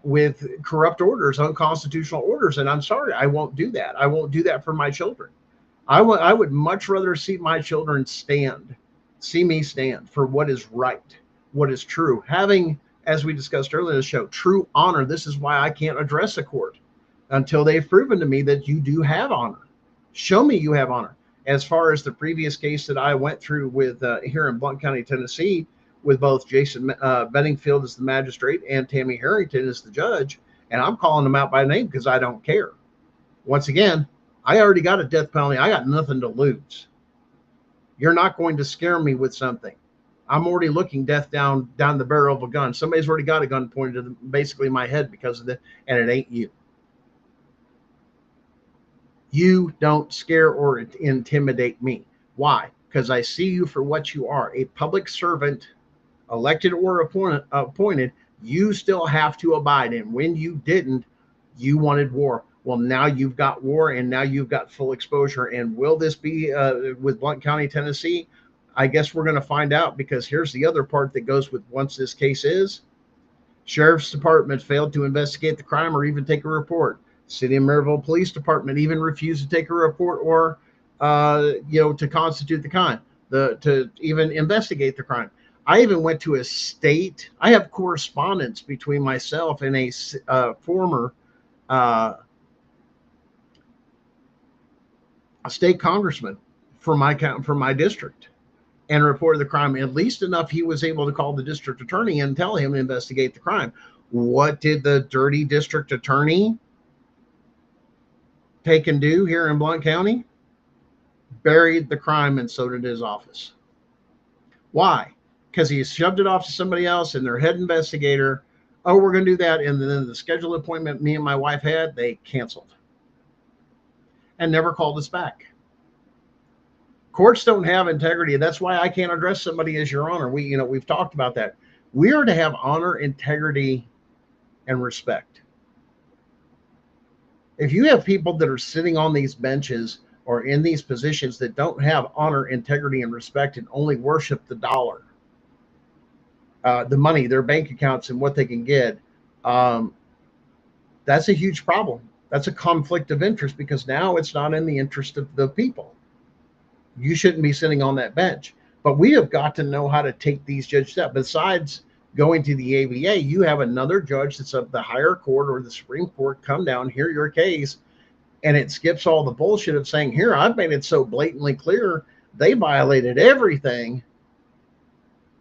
with corrupt orders, unconstitutional orders. And I'm sorry, I won't do that. I won't do that for my children. I would much rather see my children see me stand for what is right, what is true. Having, as we discussed earlier in the show, true honor. This is why I can't address a court until they've proven to me that you do have honor. Show me you have honor. As far as the previous case that I went through with here in Blount County, Tennessee, with both Jason Bedingfield as the magistrate and Tammy Harrington as the judge, and I'm calling them out by name because I don't care. Once again, I already got a death penalty. I got nothing to lose. You're not going to scare me with something. I'm already looking death down the barrel of a gun. Somebody's already got a gun pointed to basically my head because of it, and it ain't you. You don't scare or intimidate me. Why? Because I see you for what you are, a public servant, elected or appointed. You still have to abide. And when you didn't, you wanted war. Well, now you've got war, and now you've got full exposure. And will this be with Blount County, Tennessee? I guess we're going to find out, because here's the other part that goes with once this case is. Sheriff's Department failed to investigate the crime or even take a report. City of Maryville Police Department even refused to take a report or to constitute the crime, to even investigate the crime. I even went to a state. I have correspondence between myself and a former a state congressman from my district, and reported the crime. At least enough, he was able to call the district attorney and tell him to investigate the crime. What did the dirty district attorney take and do here in Blount County? Buried the crime, and so did his office. Why? Because he shoved it off to somebody else and their head investigator. Oh, we're going to do that. And then the scheduled appointment me and my wife had, they canceled and never called us back. Courts don't have integrity. That's why I can't address somebody as your honor. We've talked about that. We are to have honor, integrity, and respect. If you have people that are sitting on these benches or in these positions that don't have honor, integrity, and respect, and only worship the dollar, the money, their bank accounts, and what they can get, that's a huge problem. That's a conflict of interest, because now it's not in the interest of the people. You shouldn't be sitting on that bench. But we have got to know how to take these judges out. Besides going to the ABA, you have another judge that's of the higher court or the Supreme Court come down, hear your case, and it skips all the bullshit of saying, here, I've made it so blatantly clear they violated everything,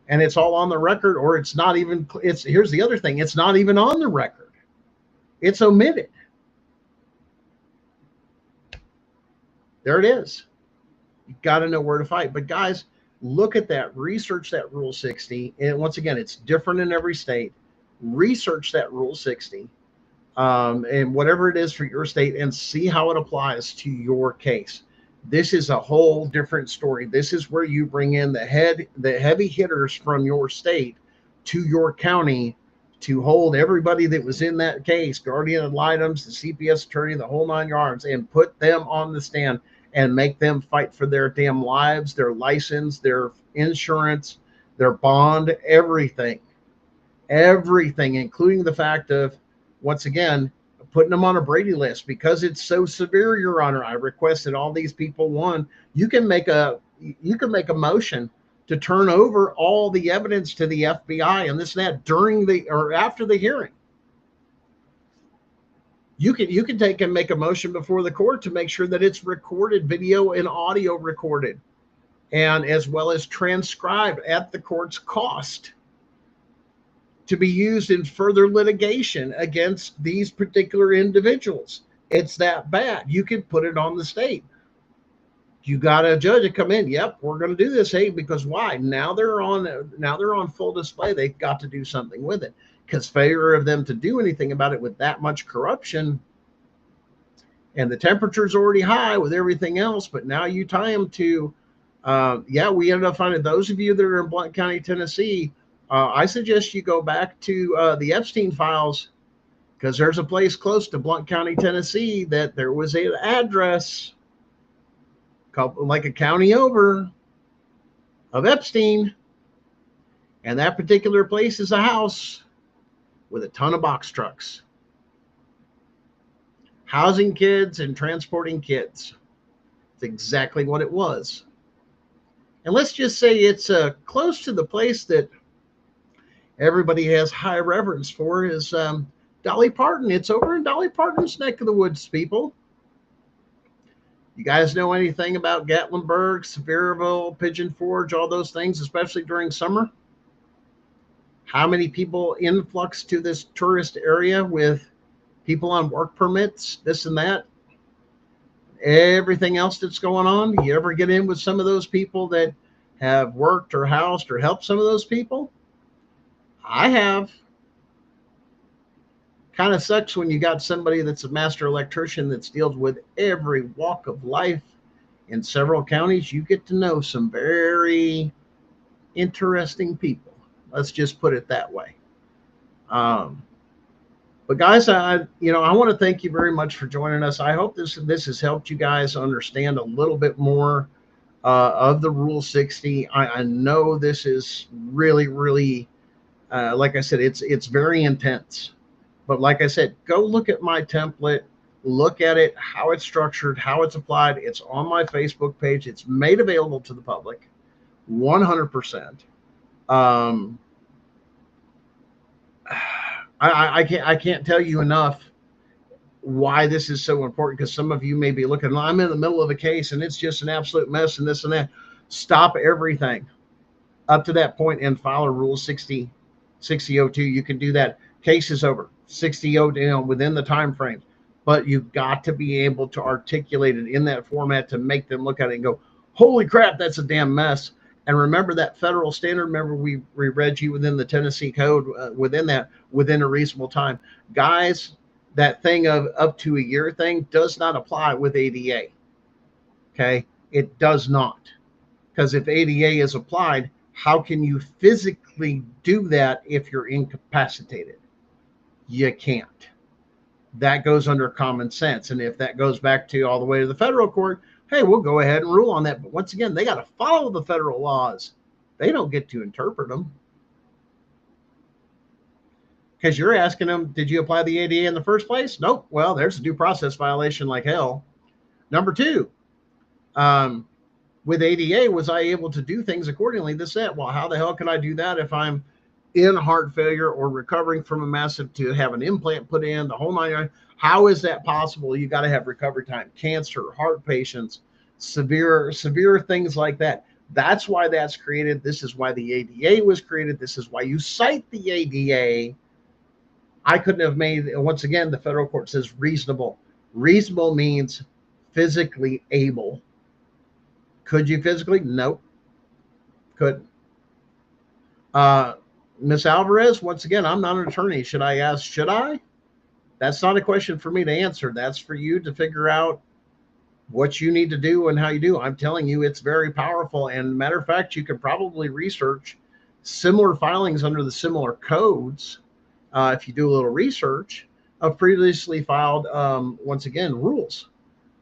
and it's all on the record, or it's not even, here's the other thing, it's not even on the record. It's omitted. There it is. You got to know where to fight. But guys, look at that, research that Rule 60. And once again, it's different in every state. Research that Rule 60 and whatever it is for your state, and see how it applies to your case. This is a whole different story. This is where you bring in the heavy hitters from your state to your county to hold everybody that was in that case, guardian ad litems, the CPS attorney, the whole 9 yards, and put them on the stand and make them fight for their damn lives, their license, their insurance, their bond, everything, including the fact of, once again, putting them on a Brady list because it's so severe, Your Honor. I request that all these people, one, you can make a motion to turn over all the evidence to the FBI and this and that during the or after the hearing. You can take and make a motion before the court to make sure that it's recorded, video and audio recorded, and as well as transcribed at the court's cost to be used in further litigation against these particular individuals. It's that bad. You can put it on the state. You got a judge to come in. Yep, we're going to do this. Hey, because why? Now they're on full display. They've got to do something with it, because failure of them to do anything about it with that much corruption, and the temperature's already high with everything else. But now you tie them to, we ended up finding, those of you that are in Blount County, Tennessee, I suggest you go back to the Epstein files, because there's a place close to Blount County, Tennessee, that there was an address like a county over of Epstein, and that particular place is a house with a ton of box trucks, housing kids and transporting kids. It's exactly what it was. And let's just say it's close to the place that everybody has high reverence for, is Dolly Parton. It's over in Dolly Parton's neck of the woods, people. You guys know anything about Gatlinburg, Sevierville, Pigeon Forge, all those things, especially during summer? How many people influx to this tourist area with people on work permits, this and that, everything else that's going on? You ever get in with some of those people that have worked or housed or helped some of those people? I have. Kind of sucks when you got somebody that's a master electrician that deals with every walk of life in several counties. You get to know some very interesting people. Let's just put it that way. But guys, I want to thank you very much for joining us. I hope this has helped you guys understand a little bit more of the Rule 60. I know this is really, really, like I said, it's very intense. But like I said, go look at my template. Look at it, how it's structured, how it's applied. It's on my Facebook page. It's made available to the public, 100%. Um, I can't tell you enough why this is so important, because some of you may be looking, I'm in the middle of a case and it's just an absolute mess and this and that. Stop everything up to that point and file a Rule 6002. You can do that. Case is over. 6002, within the time frame. But you've got to be able to articulate it in that format to make them look at it and go, holy crap, that's a damn mess. And remember that federal standard. Remember, we read you within the Tennessee code, within a reasonable time. Guys, that thing of up to a year thing does not apply with ADA. Okay? It does not. Because if ADA is applied, how can you physically do that if you're incapacitated? You can't. That goes under common sense. And if that goes back to all the way to the federal court, hey, we'll go ahead and rule on that. But once again, they got to follow the federal laws. They don't get to interpret them. Because you're asking them, did you apply the ADA in the first place? Nope. Well, there's a due process violation like hell. Number two, with ADA, was I able to do things accordingly? This, that. Well, how the hell can I do that if I'm in heart failure or recovering from a massive to have an implant put in, the whole nine? How is that possible? You got to have recovery time. Cancer, heart patients, severe things like that. That's why that's created. This is why the ADA was created. This is why you cite the ADA. I couldn't have made, once again, the federal court says reasonable. Reasonable means physically able. Could you physically? Nope. Couldn't. Miss Alvarez, once again, I'm not an attorney. Should I ask? Should I? That's not a question for me to answer. That's for you to figure out what you need to do and how you do. I'm telling you, it's very powerful. And matter of fact, you can probably research similar filings under the similar codes. If you do a little research of previously filed, once again, rules.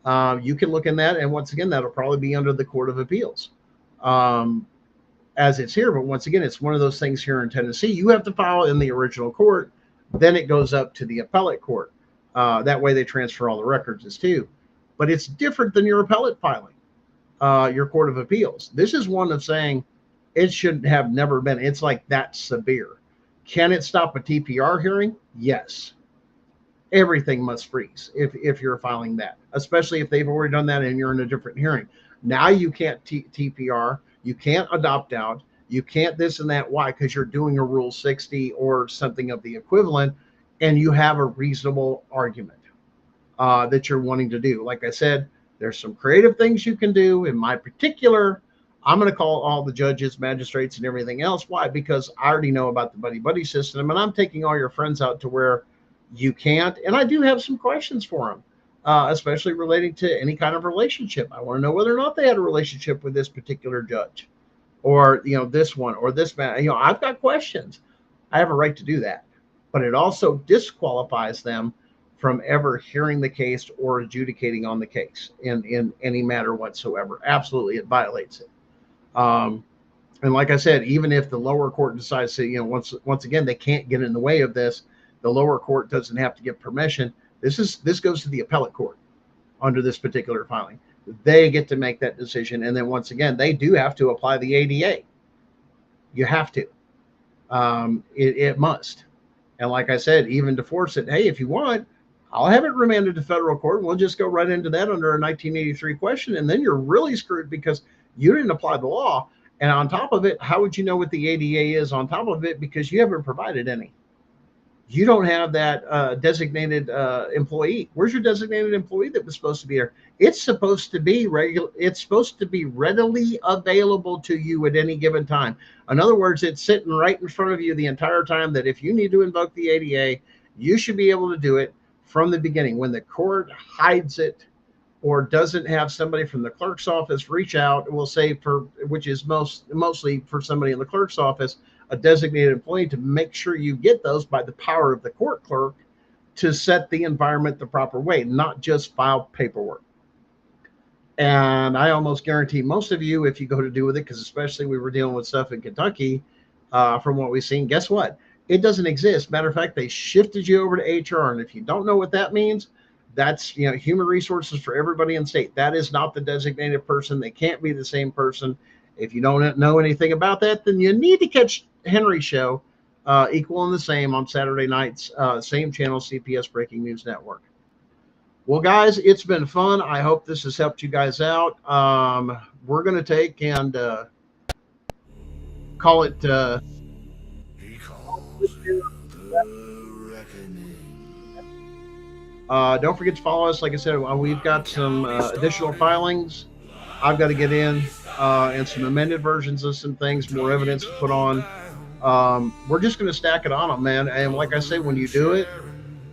You can look in that. And once again, that'll probably be under the Court of Appeals. As it's here. But once again, it's one of those things here in Tennessee. You have to file in the original court. Then it goes up to the appellate court. That way they transfer all the records as too. But it's different than your appellate filing, your Court of Appeals. This is one of saying it should have never been. It's like that severe. Can it stop a TPR hearing? Yes. Everything must freeze if you're filing that, especially if they've already done that and you're in a different hearing. Now you can't TPR. You can't adopt out. You can't this and that. Why? Because you're doing a Rule 60 or something of the equivalent, and you have a reasonable argument that you're wanting to do. Like I said, there's some creative things you can do. In my particular, I'm going to call all the judges, magistrates, and everything else. Why? Because I already know about the buddy-buddy system, and I'm taking all your friends out to where you can't. And I do have some questions for them, especially relating to any kind of relationship. I want to know whether or not they had a relationship with this particular judge, or this one or this man. I've got questions. I have a right to do that, but it also disqualifies them from ever hearing the case or adjudicating on the case in any matter whatsoever. Absolutely, it violates it. And like I said, even if the lower court decides to, once again, they can't get in the way of this. The lower court doesn't have to give permission. This goes to the appellate court under this particular filing. They get to make that decision. And then once again, they do have to apply the ADA. You have to. It must. And like I said, even to force it, hey, if you want, I'll have it remanded to federal court. We'll just go right into that under a 1983 question. And then you're really screwed because you didn't apply the law. And on top of it, how would you know what the ADA is on top of it? Because you haven't provided any. You don't have that designated employee. Where's your designated employee that was supposed to be there? It's supposed to be regular. It's supposed to be readily available to you at any given time. In other words, it's sitting right in front of you the entire time, that if you need to invoke the ADA, you should be able to do it from the beginning. When the court hides it or doesn't have somebody from the clerk's office reach out, we'll say which is mostly for somebody in the clerk's office, a designated employee, to make sure you get those by the power of the court clerk to set the environment the proper way, not just file paperwork. And I almost guarantee most of you, if you go to do with it, because especially we were dealing with stuff in Kentucky, from what we've seen, guess what? It doesn't exist. Matter of fact, they shifted you over to HR. And if you don't know what that means, That's, human resources for everybody in state. That is not the designated person. They can't be the same person. If you don't know anything about that, then you need to catch Henry's show, Equal and the Same, on Saturday nights, same channel, CPS Breaking News Network. Well, guys, it's been fun. I hope this has helped you guys out. We're going to take and call it... don't forget to follow us. Like I said, we've got some additional filings I've got to get in, and some amended versions of some things, more evidence to put on. We're just going to stack it on them, man. And like I say, when you do it,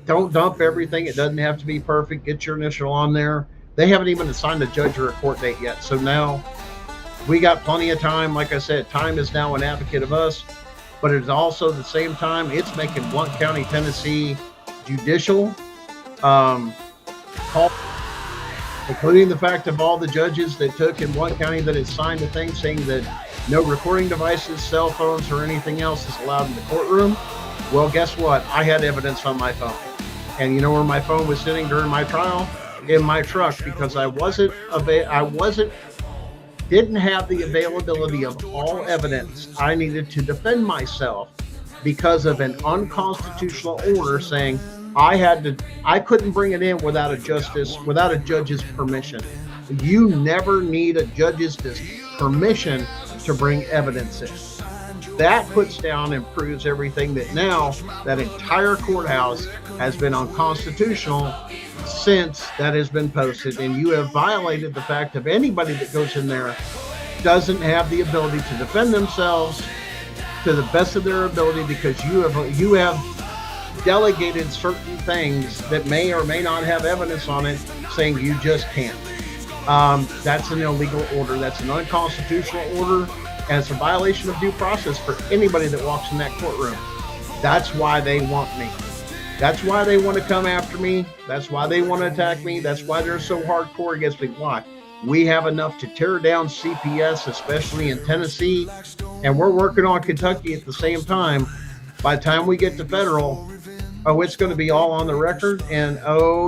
don't dump everything. It doesn't have to be perfect. Get your initial on there. They haven't even assigned a judge or a court date yet. So now we got plenty of time. Like I said, time is now an advocate of us, but it's also at the same time, it's making Blount County, Tennessee judicial, including the fact of all the judges that took in Blount County that had signed a thing saying that no recording devices, cell phones, or anything else is allowed in the courtroom. Well, guess what? I had evidence on my phone. And you know where my phone was sitting during my trial? In my truck, because didn't have the availability of all evidence I needed to defend myself because of an unconstitutional order saying I couldn't bring it in without a judge's permission. You never need a judge's permission to bring evidence in. That puts down and proves everything that now that entire courthouse has been unconstitutional since that has been posted, and you have violated the fact of anybody that goes in there doesn't have the ability to defend themselves to the best of their ability because you have delegated certain things that may or may not have evidence on it, saying you just can't. That's an illegal order. That's an unconstitutional order, and it's a violation of due process for anybody that walks in that courtroom. That's why they want me. That's why they want to come after me. That's why they want to attack me. That's why they're so hardcore against me. Why? We have enough to tear down CPS, especially in Tennessee, and we're working on Kentucky at the same time. By the time we get to federal, it's going to be all on the record, and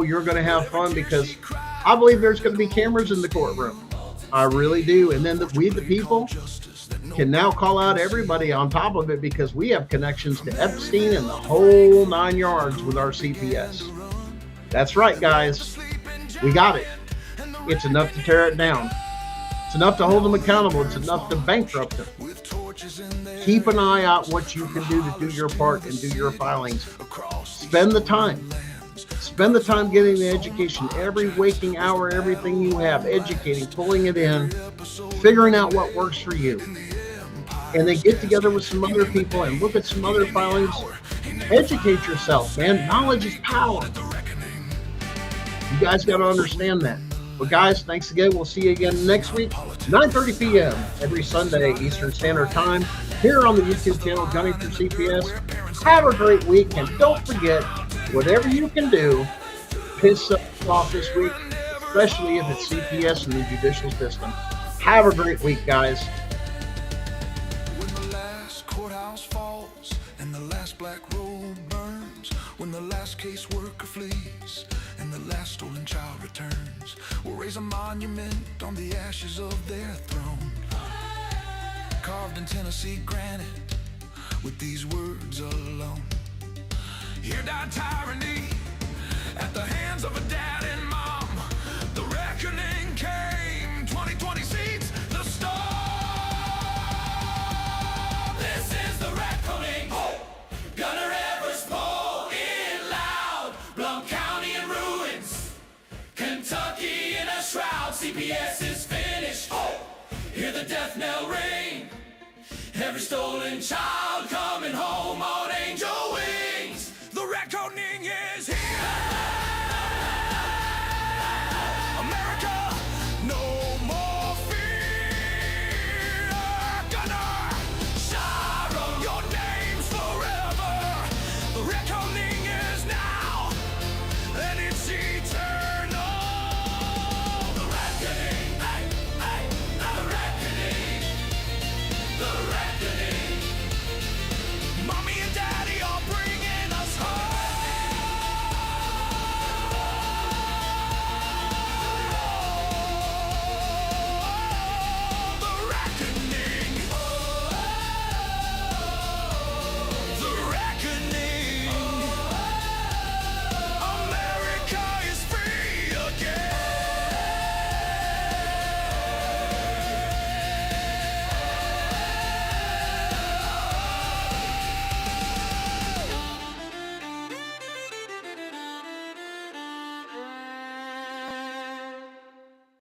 you're going to have fun because I believe there's going to be cameras in the courtroom. I really do. And then we, the people, can now call out everybody on top of it because we have connections to Epstein and the whole 9 yards with our CPS. That's right, guys. We got it. It's enough to tear it down. It's enough to hold them accountable. It's enough to bankrupt them. Keep an eye out what you can do to do your part and do your filings. Spend the time. Spend the time getting the education. Every waking hour, everything you have, educating, pulling it in, figuring out what works for you. And then get together with some other people and look at some other filings. Educate yourself, man. Knowledge is power. You guys got to understand that. But guys, thanks again. We'll see you again next week, 9:30 p.m. every Sunday Eastern Standard Time here on the YouTube channel, Gunning for CPS. Have a great week, and don't forget, whatever you can do, piss off this week, especially if it's CPS and the judicial system. Have a great week, guys. When the last courthouse falls and the last black robe burns, when the last caseworker flees and the last stolen child returns, we'll raise a monument on the ashes of their throne, carved in Tennessee granite with these words alone. Here died tyranny at the hands of a dad and mom. The reckoning came, 2020 seats the storm. This is the reckoning. Gunner Evers poll it loud. Blount County in ruins. Kentucky in a shroud. CPS is finished. Hear the death knell ring. Every stolen child coming home on angel wings.